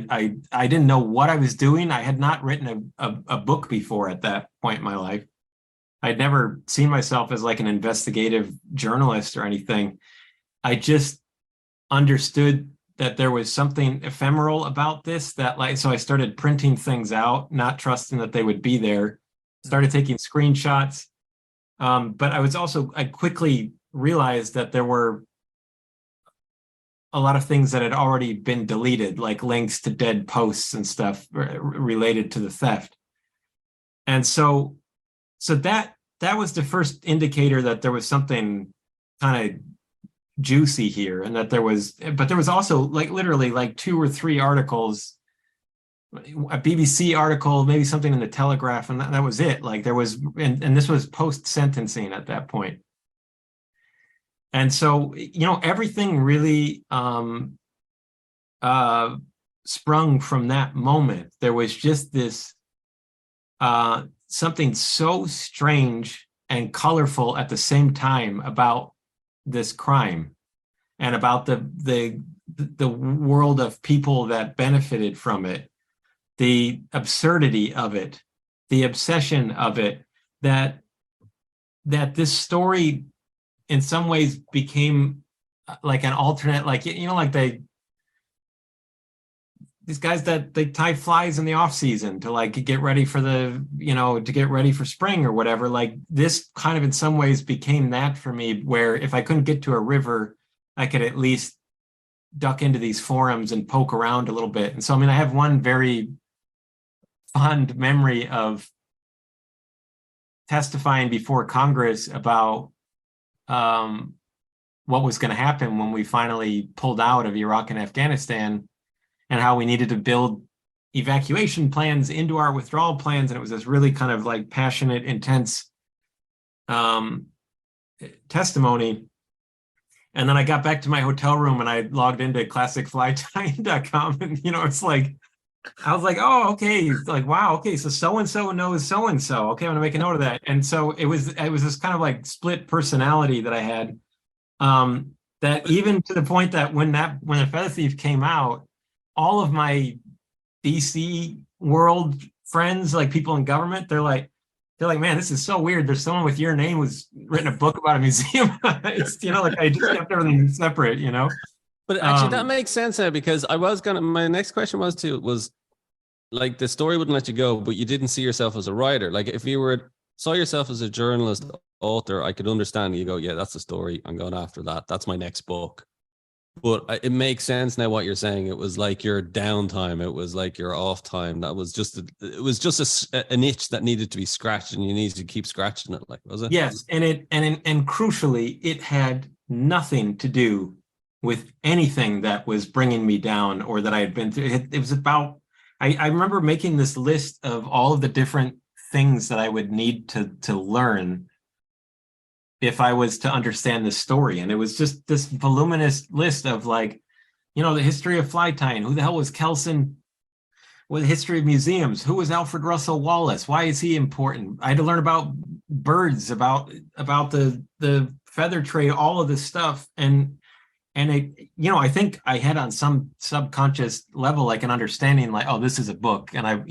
didn't know what I was doing. I had not written a book before at that point in my life. I'd never seen myself as like an investigative journalist or anything. I just understood that there was something ephemeral about this so I started printing things out, not trusting that they would be there, started taking screenshots. But I quickly realized that there were a lot of things that had already been deleted, like links to dead posts and stuff related to the theft. And so that was the first indicator that there was something kind of juicy here, and that there was also like literally like 2 or 3 articles, a BBC article, maybe something in the Telegraph, and that was it. Like there was, and this was post-sentencing at that point. And so, everything really sprung from that moment. There was just this something so strange and colorful at the same time about this crime and about the world of people that benefited from it, the absurdity of it, the obsession of it, that this story in some ways became like an alternate, like, like these guys that they tie flies in the off season to like get ready for to get ready for spring or whatever. Like this kind of in some ways became that for me, where if I couldn't get to a river, I could at least duck into these forums and poke around a little bit. And so, I have one very fond memory of testifying before Congress about what was going to happen when we finally pulled out of Iraq and Afghanistan, and how we needed to build evacuation plans into our withdrawal plans. And it was this really kind of like passionate, intense testimony. And then I got back to my hotel room and I logged into classicflytying.com, and it's like, I was like, oh, okay. Like, wow. Okay. So-and-so knows so-and-so. Okay. I'm going to make a note of that. And so it was this kind of like split personality that I had, that even to the point that when the Feather Thief came out, all of my DC world friends, like people in government, they're like, man, this is so weird. There's someone with your name who's written a book about a museum. It's, like I just kept everything separate, But actually, that makes sense now, because my next question was like, the story wouldn't let you go, but you didn't see yourself as a writer. Like if you saw yourself as a journalist, author, I could understand. You go, yeah, that's the story. I'm going after that. That's my next book. But it makes sense now what you're saying. It was like your downtime. It was like your off time. That was just an itch that needed to be scratched, and you needed to keep scratching it. Like, was it? Yes, and crucially, it had nothing to do with anything that was bringing me down or that I had been through. It was about. I remember making this list of all of the different things that I would need to learn if I was to understand this story. And it was just this voluminous list of like, the history of fly tying. Who the hell was Kelson? What the history of museums? Who was Alfred Russel Wallace? Why is he important? I had to learn about birds, about the feather trade, all of this stuff. And it, I think I had on some subconscious level, like an understanding, like, oh, this is a book. And I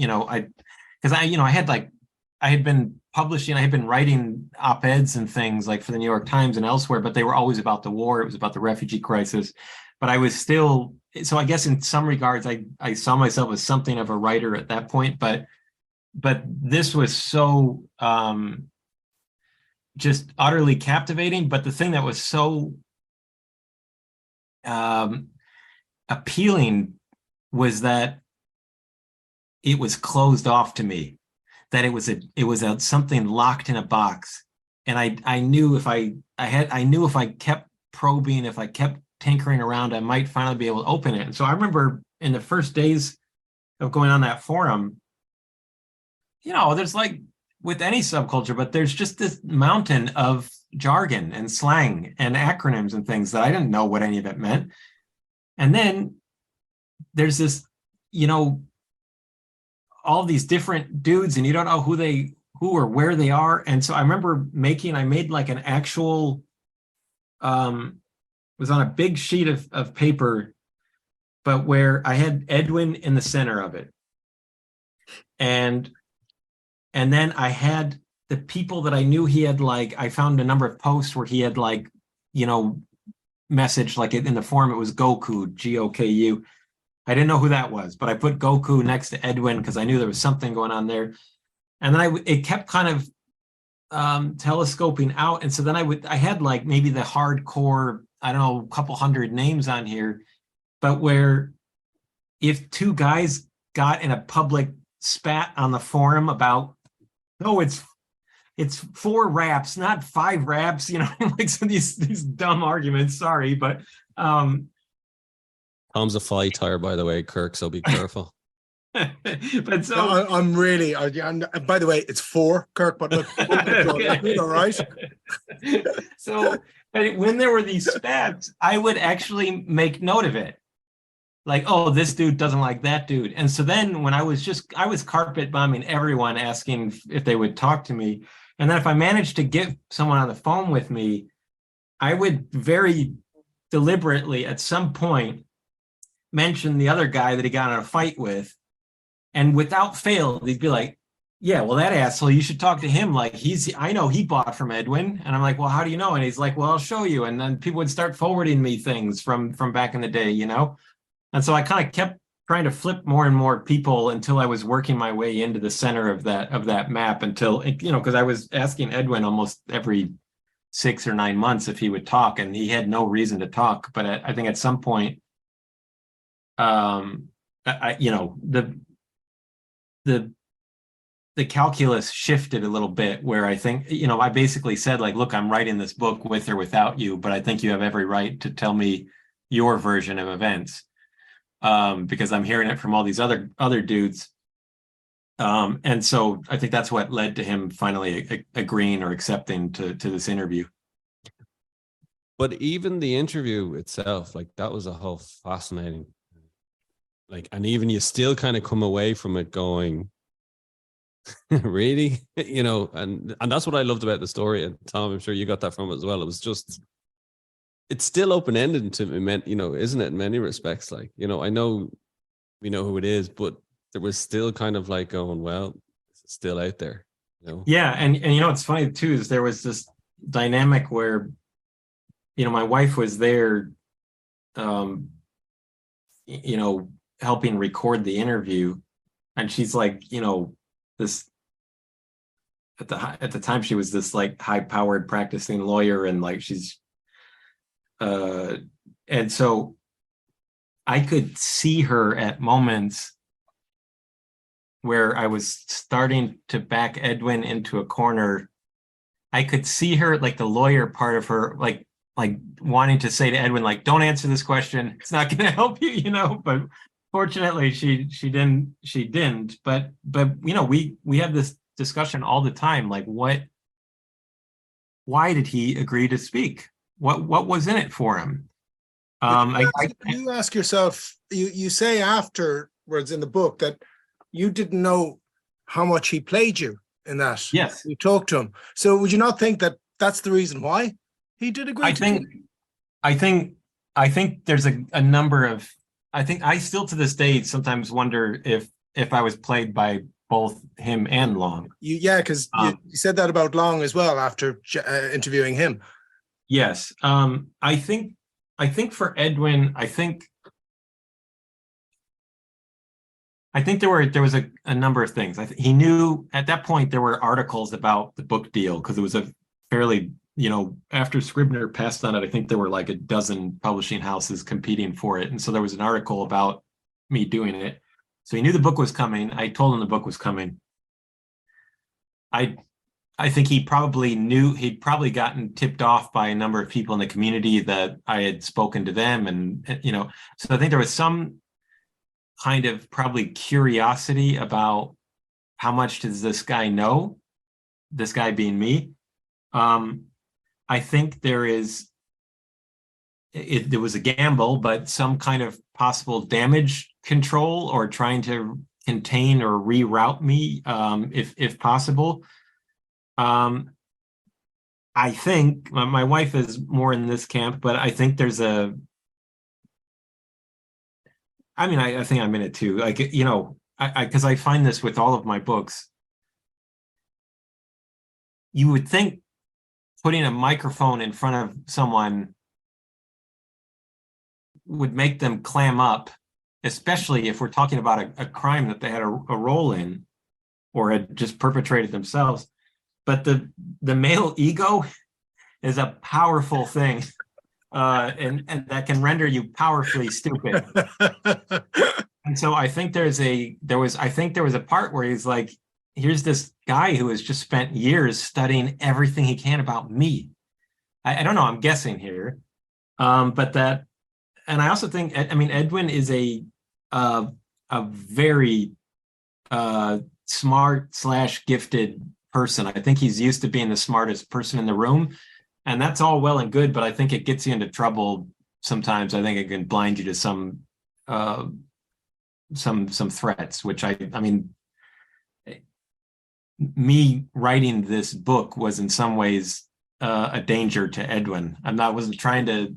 had been publishing. I had been writing op-eds and things like for the New York Times and elsewhere, but they were always about the war. It was about the refugee crisis. But I was still, so I guess in some regards, I saw myself as something of a writer at that point. But this was so just utterly captivating. But the thing that was so appealing was that it was closed off to me, that it was something locked in a box. And I knew if I knew if I kept probing, if I kept tinkering around, I might finally be able to open it. And so I remember in the first days of going on that forum, there's like with any subculture, but there's just this mountain of jargon and slang and acronyms and things that I didn't know what any of it meant. And then there's this, all these different dudes, and you don't know who or where they are. And so I remember I made like an actual, was on a big sheet of paper, but where I had Edwin in the center of it. And then I had the people that I knew he had, like, I found a number of posts where he had like, messaged, like in the forum, it was Goku, Goku. I didn't know who that was, but I put Goku next to Edwin because I knew there was something going on there. And then it kept kind of telescoping out. And so then I had like maybe the hardcore, I don't know, a couple hundred names on here, but where if two guys got in a public spat on the forum about, it's 4 raps, not 5 raps, like some of these dumb arguments. Sorry, but Tom's a fly tire, by the way, Kirk, so be careful. But so I'm really, by the way, it's 4, Kirk, but look, all right. So when there were these spats, I would actually make note of it. Like, oh, this dude doesn't like that dude. And so then when I was carpet bombing everyone, asking if they would talk to me. And then if I managed to get someone on the phone with me, I would very deliberately at some point mention the other guy that he got in a fight with. And without fail, they'd be like, yeah, well, that asshole, you should talk to him. Like, I know he bought from Edwin. And I'm like, well, how do you know? And he's like, well, I'll show you. And then people would start forwarding me things from back in the day, And so I kind of kept trying to flip more and more people until I was working my way into the center of that map until, because I was asking Edwin almost every 6 or 9 months if he would talk, and he had no reason to talk. But I think at some point, the calculus shifted a little bit where I think, I basically said, like, look, I'm writing this book with or without you, but I think you have every right to tell me your version of events, because I'm hearing it from all these other dudes. And so I think that's what led to him finally agreeing or accepting to this interview. But even the interview itself, like, that was a whole fascinating, like, and even you still kind of come away from it going, really, and that's what I loved about the story. And Tom, I'm sure you got that from it as well. It was just, it's still open-ended to me, isn't it, in many respects? Like, I know we know who it is, but there was still kind of like going, well, it's still out there, Yeah, and it's funny too, is there was this dynamic where, my wife was there, helping record the interview, and she's like, this at the time she was this like high-powered practicing lawyer, and like she's and so I could see her at moments where I was starting to back Edwin into a corner. I could see her, like the lawyer part of her, like wanting to say to Edwin, like, don't answer this question, it's not going to help you, but fortunately she didn't. But we have this discussion all the time, like, why did he agree to speak? What was in it for him? You ask yourself, you say afterwards in the book that you didn't know how much he played you in that. Yes. You talked to him. So would you not think that that's the reason why he did agree? I think there's a number of, I think I still to this day sometimes wonder if I was played by both him and Long. Because you said that about Long as well after interviewing him. Yes. I think for Edwin, I think there was a number of things. He knew at that point there were articles about the book deal, because it was a fairly, after Scribner passed on it, I think there were like a dozen publishing houses competing for it. And so there was an article about me doing it. So he knew the book was coming. I told him the book was coming. I think he probably knew, he'd probably gotten tipped off by a number of people in the community that I had spoken to them. And, so I think there was some kind of probably curiosity about how much does this guy know, this guy being me. I think there was a gamble, but some kind of possible damage control or trying to contain or reroute me, if possible. I think my wife is more in this camp, but I think there's I think I'm in it too. Like, because I find this with all of my books. You would think putting a microphone in front of someone would make them clam up, especially if we're talking about a crime that they had a role in or had just perpetrated themselves. But the male ego is a powerful thing, and that can render you powerfully stupid. And so I think there was a part where he's like, here's this guy who has just spent years studying everything he can about me. I don't know, I'm guessing here. But that, and I also think, Edwin is a very smart / gifted person. I think he's used to being the smartest person in the room, and that's all well and good, but I think it gets you into trouble sometimes. I think it can blind you to some threats, which me writing this book was in some ways a danger to Edwin. Wasn't trying to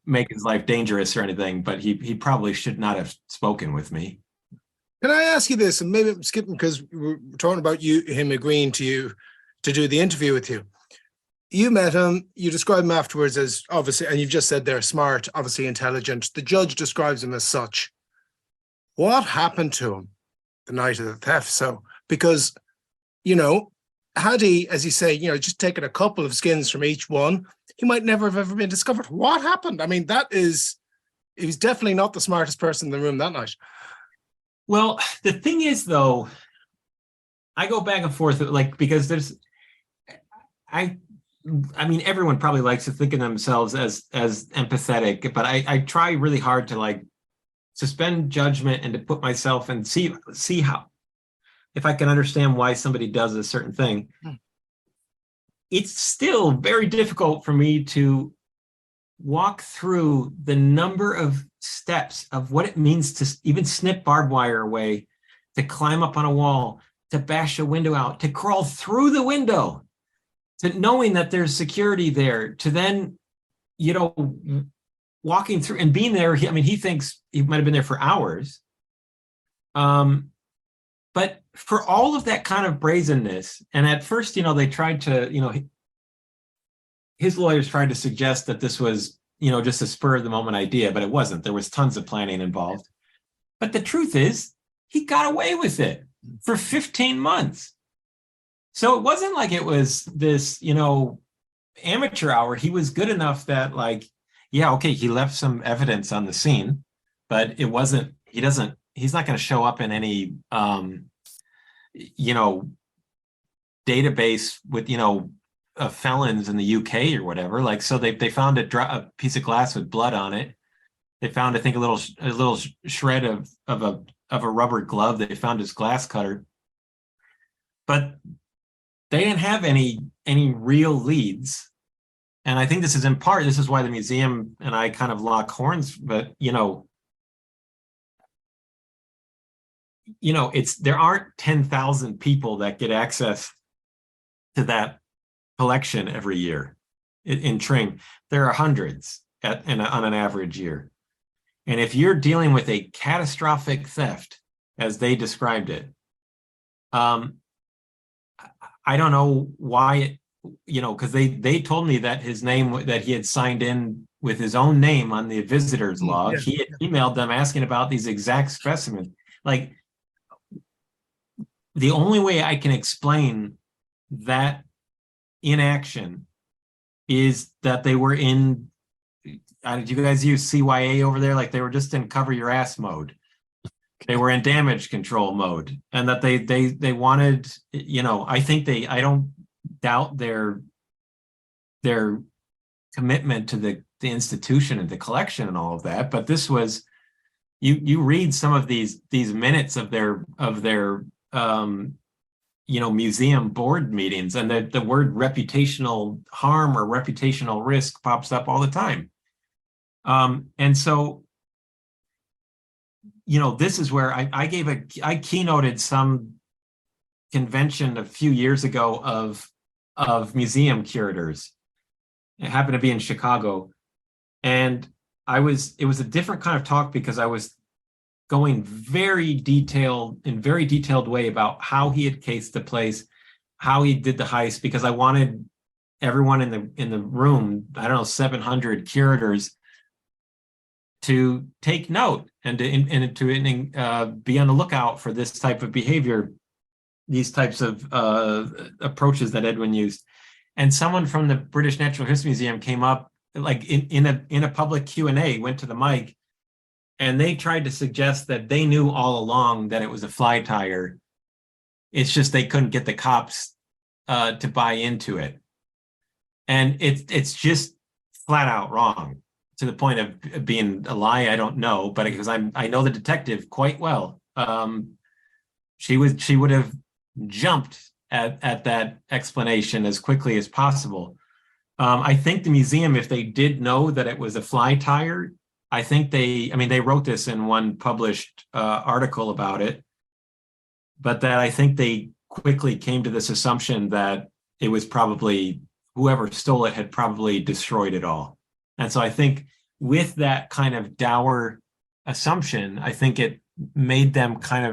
make his life dangerous or anything, but he probably should not have spoken with me. Can I ask you this, and maybe I'm skipping because we're talking about him agreeing to do the interview with you. You met him, you described him afterwards as obviously, and you've just said they're smart, obviously intelligent. The judge describes him as such. What happened to him the night of the theft? So, because, had he, as you say, just taken a couple of skins from each one, he might never have ever been discovered. What happened? He was definitely not the smartest person in the room that night. Well, the thing is, though, I go back and forth, because everyone probably likes to think of themselves as empathetic, but I try really hard to suspend judgment and to put myself and see how, if I can understand why somebody does a certain thing. It's still very difficult for me to walk through the number of steps of what it means to even snip barbed wire away, to climb up on a wall, to bash a window out, to crawl through the window, to knowing that there's security there, to then, walking through and being there. He thinks he might have been there for hours. But for all of that kind of brazenness, and at first, they tried to, his lawyers tried to suggest that this was, just a spur of the moment idea, but it wasn't. There was tons of planning involved. But the truth is, he got away with it for 15 months. So it wasn't like it was this, amateur hour. He was good enough that he left some evidence on the scene, but it wasn't, he's not going to show up in any, database with, felons in the UK or whatever. So they found a piece of glass with blood on it. They found, I think, a little shred of a rubber glove. They found his glass cutter, but they didn't have any real leads. And I think this is why the museum and I kind of lock horns, but there aren't 10,000 people that get access to that collection every year in Tring. There are hundreds on an average year. And if you're dealing with a catastrophic theft, as they described it, I don't know why it, because they told me that his name, that he had signed in with his own name on the visitor's log. He had emailed them asking about these exact specimens. Like, the only way I can explain that inaction is that they were in, did you guys use CYA over there? Like, they were just in cover your ass mode. They were in damage control mode, and that they wanted, I don't doubt their commitment to the institution and the collection and all of that. But this was, you read some of these minutes of their museum board meetings, and the word reputational harm or reputational risk pops up all the time. And so, this is where I keynoted some convention a few years ago of museum curators. It happened to be in Chicago. And it was a different kind of talk because I was going in very detailed way about how he had cased the place, how he did the heist, because I wanted everyone in the room, 700 curators, to take note and to be on the lookout for this type of behavior, these types of approaches that Edwin used. And someone from the British Natural History Museum came up, like in a public Q&A, went to the mic, and they tried to suggest that they knew all along that it was a fly tire. It's just they couldn't get the cops to buy into it. And it's just flat out wrong. To the point of being a lie, I don't know, but because I know the detective quite well. She would have jumped at that explanation as quickly as possible. I think the museum, if they did know that it was a fly tire, I think they wrote this in one published article about it, but that I think they quickly came to this assumption that it was probably whoever stole it had probably destroyed it all. And so I think with that kind of dour assumption, I think it made them kind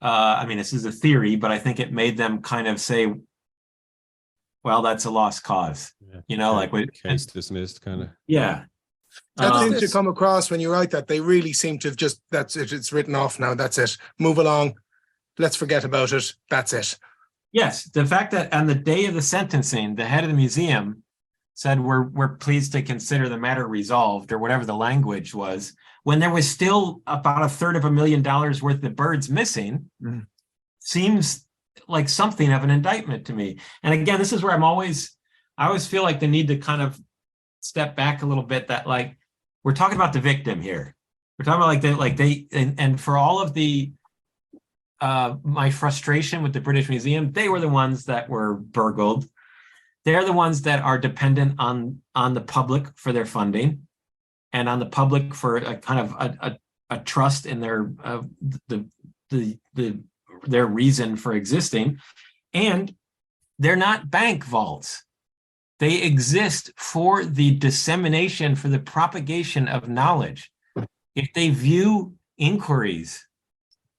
of, this is a theory, but I think it made them kind of say, well, that's a lost cause, case dismissed kind of. Yeah. That seems to come across when you write that. They really seem to have just, that's it, it's written off now, that's it. Move along, let's forget about it, that's it. Yes, the fact that on the day of the sentencing, the head of the museum said, we're pleased to consider the matter resolved, or whatever the language was, when there was still about $250,000 worth of birds missing, seems like something of an indictment to me. And again, this is where I always feel like the need to kind of step back a little bit, that like, we're talking about the victim here. We're talking about and for all of the, my frustration with the British Museum, they were the ones that were burgled. They're the ones that are dependent on the public for their funding, and on the public for a kind of a trust in their their reason for existing. And they're not bank vaults. They exist for the dissemination, for the propagation of knowledge. If they view inquiries,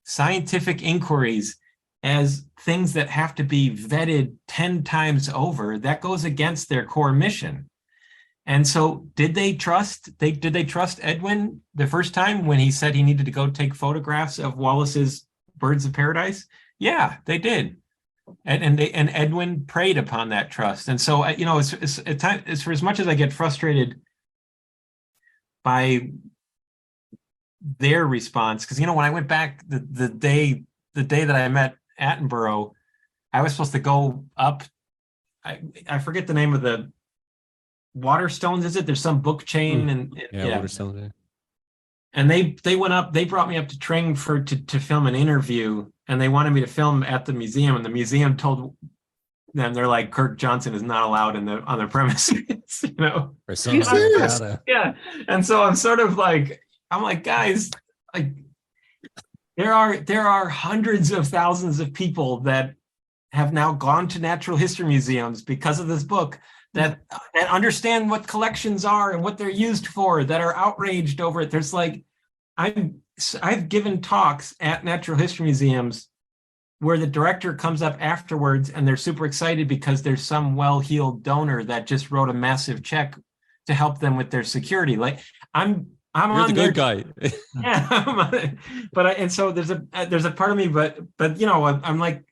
scientific inquiries, as things that have to be vetted 10 times over, that goes against their core mission. And so did they trust Edwin the first time when he said he needed to go take photographs of Wallace's birds of paradise? Yeah, they did. And Edwin preyed upon that trust. And so, it's for as much as I get frustrated by their response, because, when I went back the day that I met Attenborough, I was supposed to go up. I forget the name of the Waterstones. Is it? There's some book chain Waterstones. Yeah. And they went up. They brought me up to Tring to film an interview, and they wanted me to film at the museum. And the museum told them, they're like, Kirk Johnson is not allowed on the premises. Are you serious? Yeah. And so I'm sort of like, guys, like, there are hundreds of thousands of people that have now gone to natural history museums because of this book, that understand what collections are and what they're used for, that are outraged over it. There's like, I've given talks at natural history museums where the director comes up afterwards and they're super excited because there's some well-heeled donor that just wrote a massive check to help them with their security. Like I'm You're on the good guy. Yeah, and so there's a part of me, but I'm like,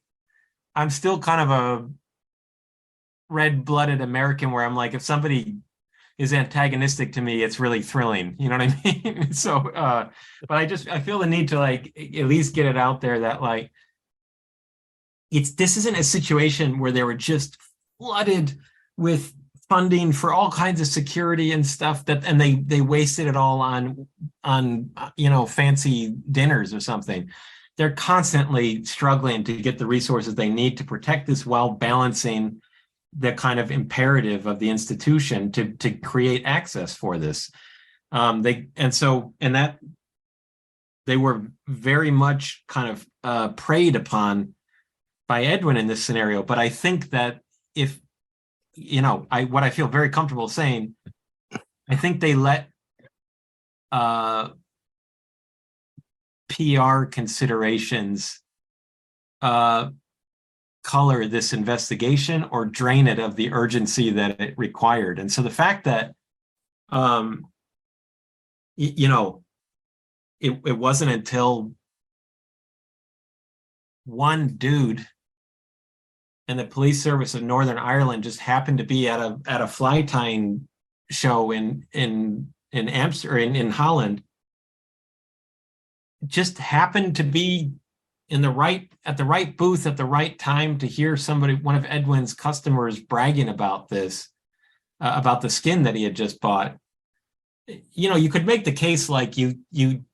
I'm still kind of a red-blooded American where I'm like, if somebody is antagonistic to me, it's really thrilling. You know what I mean? So, but I feel the need to like at least get it out there that like this isn't a situation where they were just flooded with funding for all kinds of security and stuff and they wasted it all on fancy dinners or something. They're constantly struggling to get the resources they need to protect this while balancing the kind of imperative of the institution to create access for this. They were very much kind of preyed upon by Edwin in this scenario. But I think that if what I feel very comfortable saying, I think they let PR considerations color this investigation or drain it of the urgency that it required. And so the fact that it wasn't until one dude in the police service of Northern Ireland just happened to be at a fly tying show in Amsterdam, in Holland, just happened to be at the right booth at the right time to hear one of Edwin's customers bragging about this, about the skin that he had just bought. You could make the case like you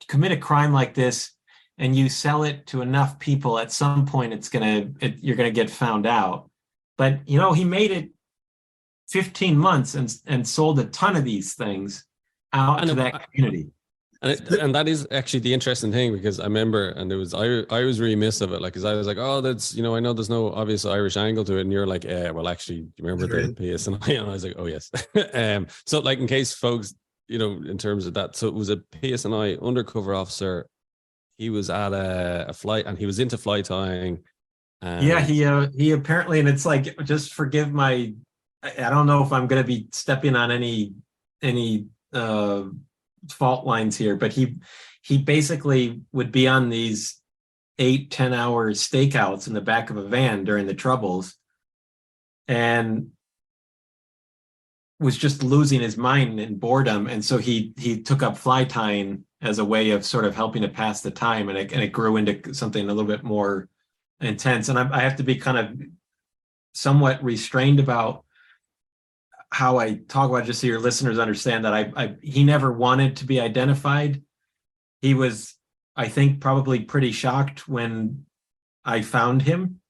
commit a crime like this and you sell it to enough people, at some point you're gonna get found out. But he made it 15 months and sold a ton of these things out to that community. And that is actually the interesting thing, because I remember, and I was really miss of it, like, because I was like, oh, that's, I know there's no obvious Irish angle to it, and you're like, well, actually, do you remember the PSNI? And I was like, oh yes. So like, in case folks, in terms of that, so it was a PSNI undercover officer. He was at a flight, and he was into fly tying. Yeah, he apparently, and it's like, just forgive I don't know if I'm going to be stepping on any fault lines here, but he basically would be on these 8-10 hour stakeouts in the back of a van during the Troubles, and was just losing his mind in boredom. And so he took up fly tying as a way of sort of helping to pass the time, and it grew into something a little bit more intense. And I have to be kind of somewhat restrained about how I talk about it, just so your listeners understand that he never wanted to be identified. He was, I think, probably pretty shocked when I found him,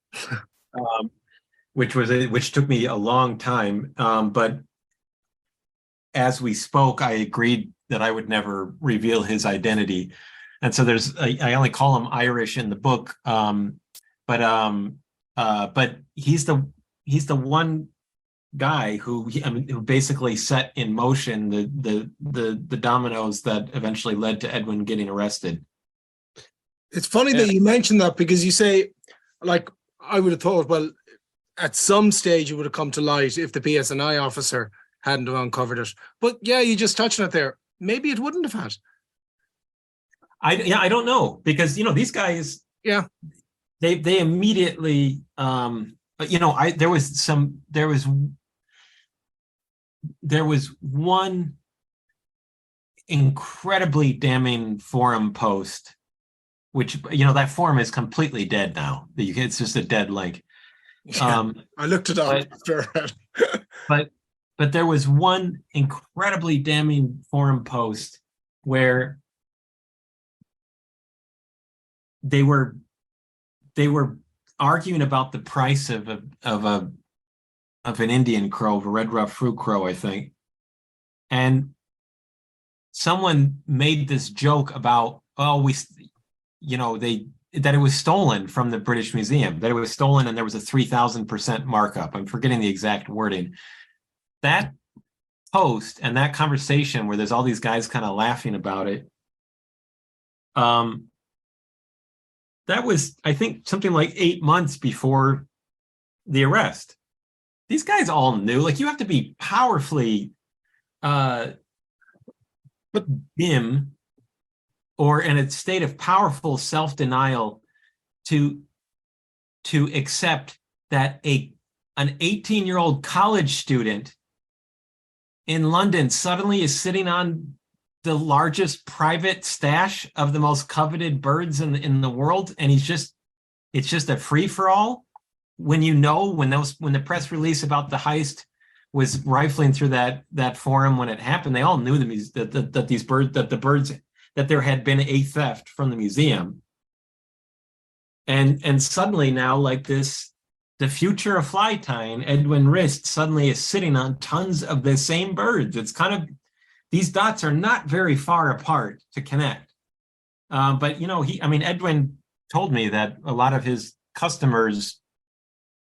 which took me a long time. But as we spoke, I agreed that I would never reveal his identity. And so I only call him Irish in the book. But he's the one guy who basically set in motion the dominoes that eventually led to Edwin getting arrested. It's funny that you mentioned that, because you say, like, I would have thought, well, at some stage it would have come to light if the PSNI officer hadn't uncovered it. But yeah, you just touched on it there. Maybe it wouldn't have had. I don't know, because these guys, they immediately but there was one incredibly damning forum post, which that forum is completely dead now. It's just a dead link. I looked it up. But there was one incredibly damning forum post where they were arguing about the price of an Indian crow, a red ruffed fruit crow, I think. And someone made this joke about, that it was stolen from the British Museum, that it was stolen and there was a 3,000% markup. I'm forgetting the exact wording. That post and that conversation where there's all these guys kind of laughing about it, that was, I think, something like 8 months before the arrest. These guys all knew. Like, you have to be powerfully dim or in a state of powerful self-denial to accept that an 18-year-old college student in London suddenly is sitting on the largest private stash of the most coveted birds in the world, and it's just a free-for-all. When the press release about the heist was rifling through that forum when it happened, they all knew that there had been a theft from the museum. And suddenly now, like this, the future of fly tying, Edwin Rist, suddenly is sitting on tons of the same birds. It's kind of, these dots are not very far apart to connect. But, Edwin told me that a lot of his customers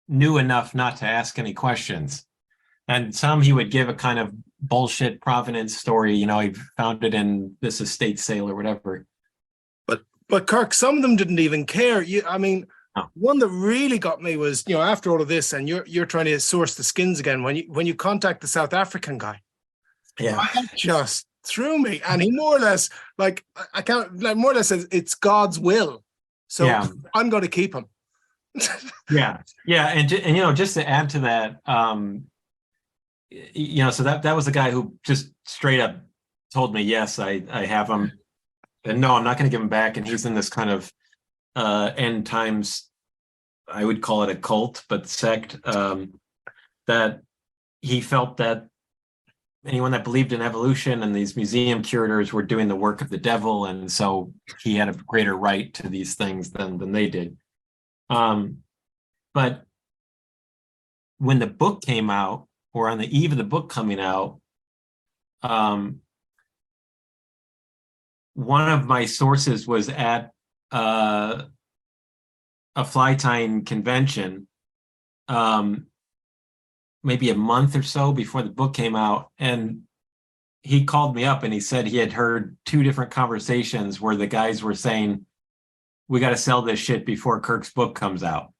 knew enough not to ask any questions. And some he would give a kind of bullshit provenance story. He found it in this estate sale or whatever. But Kirk, some of them didn't even care. No. One that really got me was, after all of this, and you're trying to source the skins again, when you contact the South African guy. Yeah. That just threw me. And he more or less, more or less says it's God's will. So yeah. I'm going to keep him. Yeah. And just to add to that, so that was the guy who just straight up told me, yes, I have him. And no, I'm not going to give him back. And he's in this kind of end times, I would call it a cult, but sect, that he felt that anyone that believed in evolution and these museum curators were doing the work of the devil. And so he had a greater right to these things than they did. But when the book came out, or on the eve of the book coming out, one of my sources was at a fly tying convention, maybe a month or so before the book came out, and he called me up and he said he had heard 2 different conversations where the guys were saying, we got to sell this shit before Kirk's book comes out.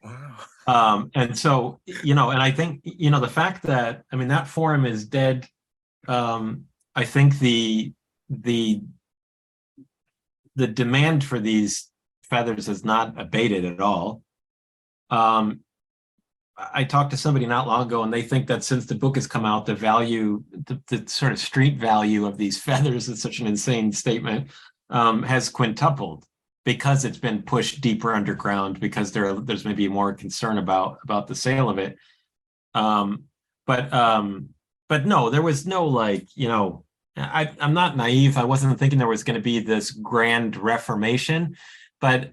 Wow. And so, and I think, the fact that, that forum is dead. I think the demand for these feathers has not abated at all. I talked to somebody not long ago, and they think that since the book has come out, the value, the sort of street value of these feathers, is such an insane statement, has quintupled because it's been pushed deeper underground, because there's maybe more concern about the sale of it. But no, there was no I'm not naive. I wasn't thinking there was going to be this grand reformation, but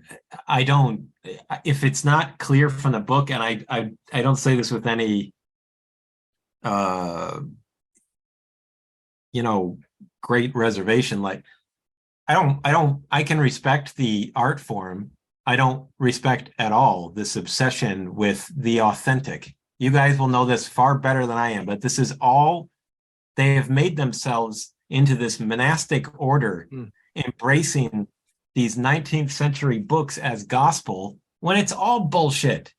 if it's not clear from the book, and I don't say this with any, great reservation. I can respect the art form. I don't respect at all this obsession with the authentic. You guys will know this far better than I am, but this is all, they have made themselves into this monastic order, embracing these 19th century books as gospel when it's all bullshit.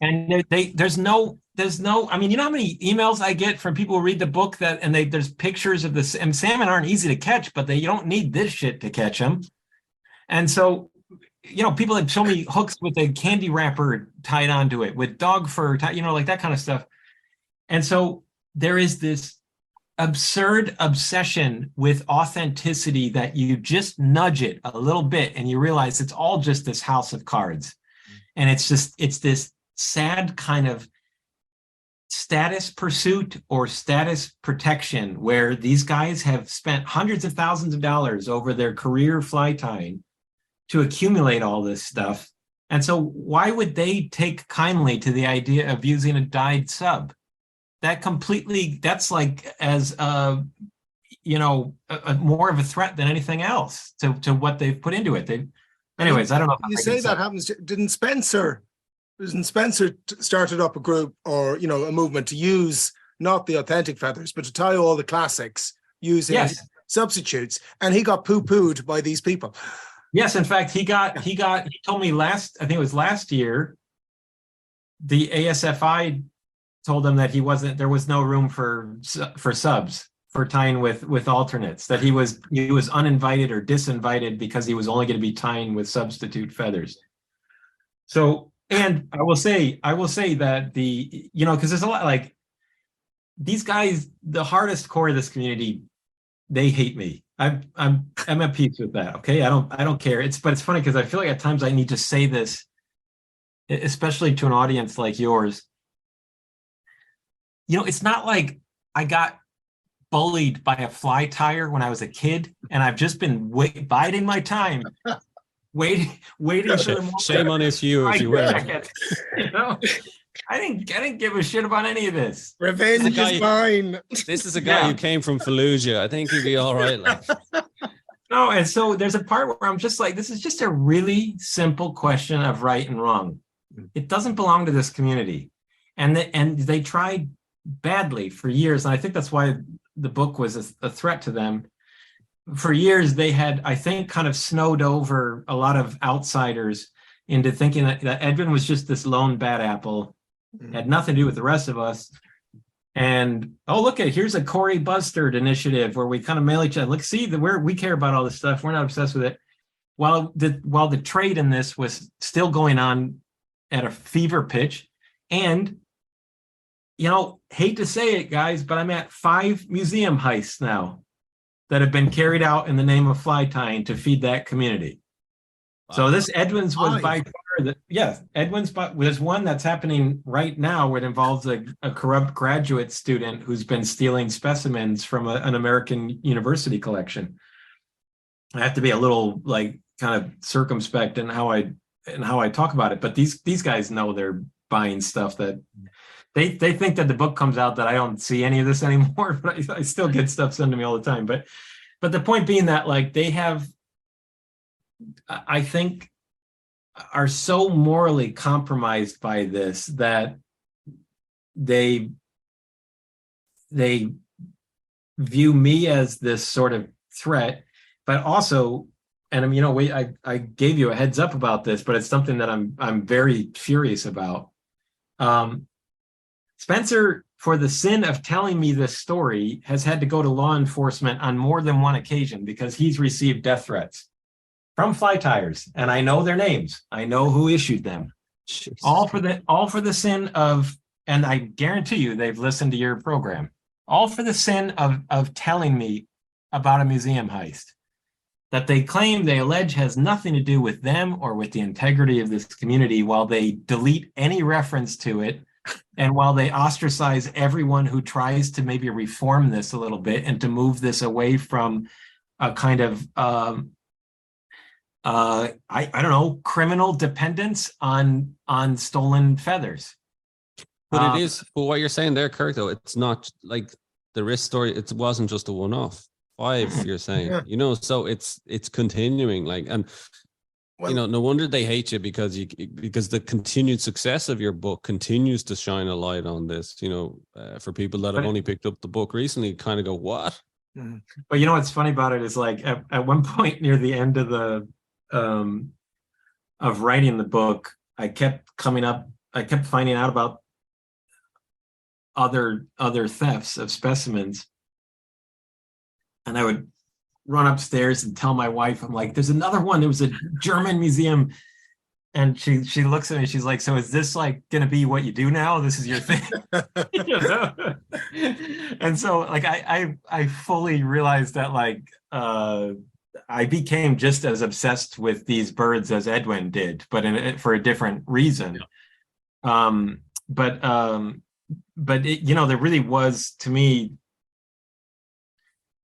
And there's no, how many emails I get from people who read the book there's pictures of this, and salmon aren't easy to catch, but you don't need this shit to catch them. And so, people have shown me hooks with a candy wrapper tied onto it with dog fur, like that kind of stuff. And so there is this absurd obsession with authenticity that you just nudge it a little bit and you realize it's all just this house of cards. And it's this sad kind of status pursuit or status protection where these guys have spent hundreds of thousands of dollars over their career fly tying to accumulate all this stuff. And so why would they take kindly to the idea of using a dyed sub? That's like as more of a threat than anything else to what they've put into it. Anyways, I don't know. You say that happens. Didn't Spencer started up a group or a movement to use not the authentic feathers, but to tie all the classics using substitutes, and he got poo-pooed by these people. Yes, in fact, he told me I think it was last year, the ASFI told him that there was no room for subs for tying with alternates, that he was uninvited or disinvited because he was only going to be tying with substitute feathers. So, and I will say that because there's a lot, like, these guys, the hardest core of this community, they hate me. I'm at peace with that. Okay. I don't care. But it's funny because I feel like at times I need to say this, especially to an audience like yours. It's not like I got bullied by a fly tire when I was a kid, and I've just been biding my time, waiting for shame on you if you were. I didn't give a shit about any of this. Revenge is mine. This is a guy who came from Fallujah. I think he'd be all right. No, and so there's a part where I'm just like, this is just a really simple question of right and wrong. It doesn't belong to this community, and they tried badly for years, and I think that's why the book was a threat to them. For years, they had, I think, kind of snowed over a lot of outsiders into thinking that Edwin was just this lone bad apple, had nothing to do with the rest of us. And here's a Corey Bustard initiative where we kind of mail each other. Look, see that we care about all this stuff. We're not obsessed with it. While the trade in this was still going on at a fever pitch, and hate to say it, guys, but I'm at 5 museum heists now that have been carried out in the name of fly tying to feed that community. Wow. So this Edwin's was by far Edwin's, but there's one that's happening right now where it involves a corrupt graduate student who's been stealing specimens from an American university collection. I have to be a little kind of circumspect in how I talk about it, but these guys know they're buying stuff that they think that the book comes out that I don't see any of this anymore, but I still get stuff sent to me all the time. But the point being that they have, I think, are so morally compromised by this that they view me as this sort of threat, but also, and I gave you a heads up about this, but it's something that I'm very furious about. Spencer, for the sin of telling me this story, has had to go to law enforcement on more than one occasion because he's received death threats from fly tires, and I know their names. I know who issued them. Jeez. All for the sin of, and I guarantee you they've listened to your program. All for the sin of telling me about a museum heist that they allege has nothing to do with them or with the integrity of this community, while they delete any reference to it. And while they ostracize everyone who tries to maybe reform this a little bit and to move this away from a kind of, I don't know, criminal dependence on stolen feathers. But it is, but what you're saying there, Kirk, though, it's not like the risk story. It wasn't just a one-off. 5, you're saying, so it's continuing, and no wonder they hate you because the continued success of your book continues to shine a light on this. For people that have only picked up the book recently, kind of go, what? But what's funny about it is at one point near the end of the of writing the book, I kept finding out about other thefts of specimens, and I would run upstairs and tell my wife, I'm like, there's another one. There was a German museum. And she looks at me, she's like, so is this gonna be what you do now? This is your thing. And so I fully realized that I became just as obsessed with these birds as Edwin did, but for a different reason. Yeah. But it, there really was, to me,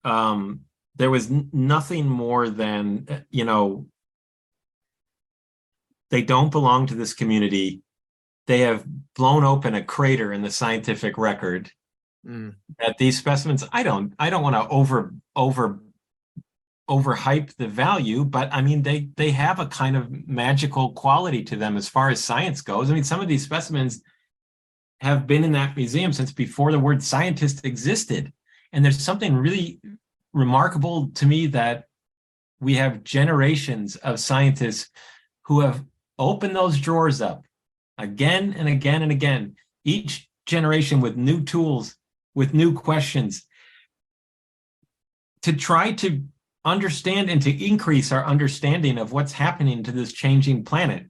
there was nothing more than, they don't belong to this community. They have blown open a crater in the scientific record. That these specimens, I don't want to overhype the value, but I mean, they have a kind of magical quality to them as far as science goes. I mean, some of these specimens have been in that museum since before the word scientist existed. And there's something really remarkable to me that we have generations of scientists who have opened those drawers up again and again and again, each generation with new tools, with new questions, to try to understand and to increase our understanding of what's happening to this changing planet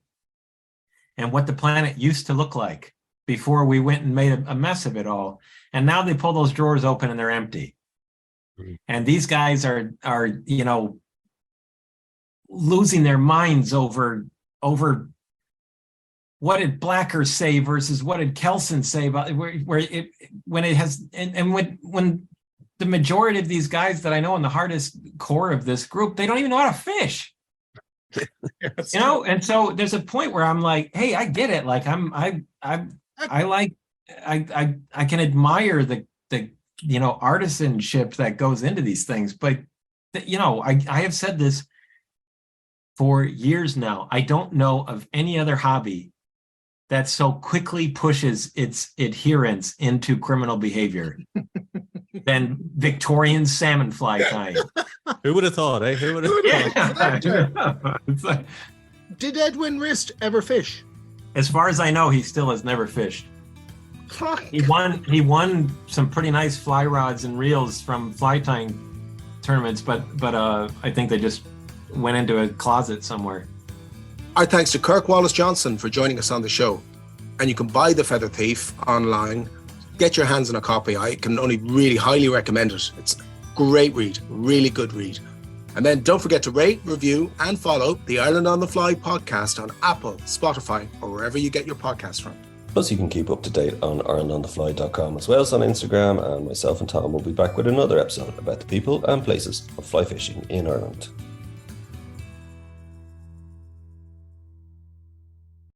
and what the planet used to look like before we went and made a mess of it all. And now they pull those drawers open and they're empty. And these guys are losing their minds over what did Blacker say versus what did Kelson say about when the majority of these guys that I know in the hardest core of this group, they don't even know how to fish. And so there's a point where I'm like, hey, I get it. Like I can admire the artisanship that goes into these things, but I have said this for years now. I don't know of any other hobby that so quickly pushes its adherents into criminal behavior than Victorian salmon fly tying. Who would have thought, eh? Who would have thought? It's like, did Edwin Rist ever fish? as far as I know, he still has never fished. He won some pretty nice fly rods and reels from fly tying tournaments, but I think they just went into a closet somewhere. Our thanks to Kirk Wallace Johnson for joining us on the show. And you can buy The Feather Thief online. Get your hands on a copy. I can only really highly recommend it. It's a great read, really good read. And then don't forget to rate, review, and follow the Ireland on the Fly podcast on Apple, Spotify, or wherever you get your podcasts from. Plus, you can keep up to date on IrelandOnTheFly.com as well as on Instagram, and myself and Tom will be back with another episode about the people and places of fly fishing in Ireland.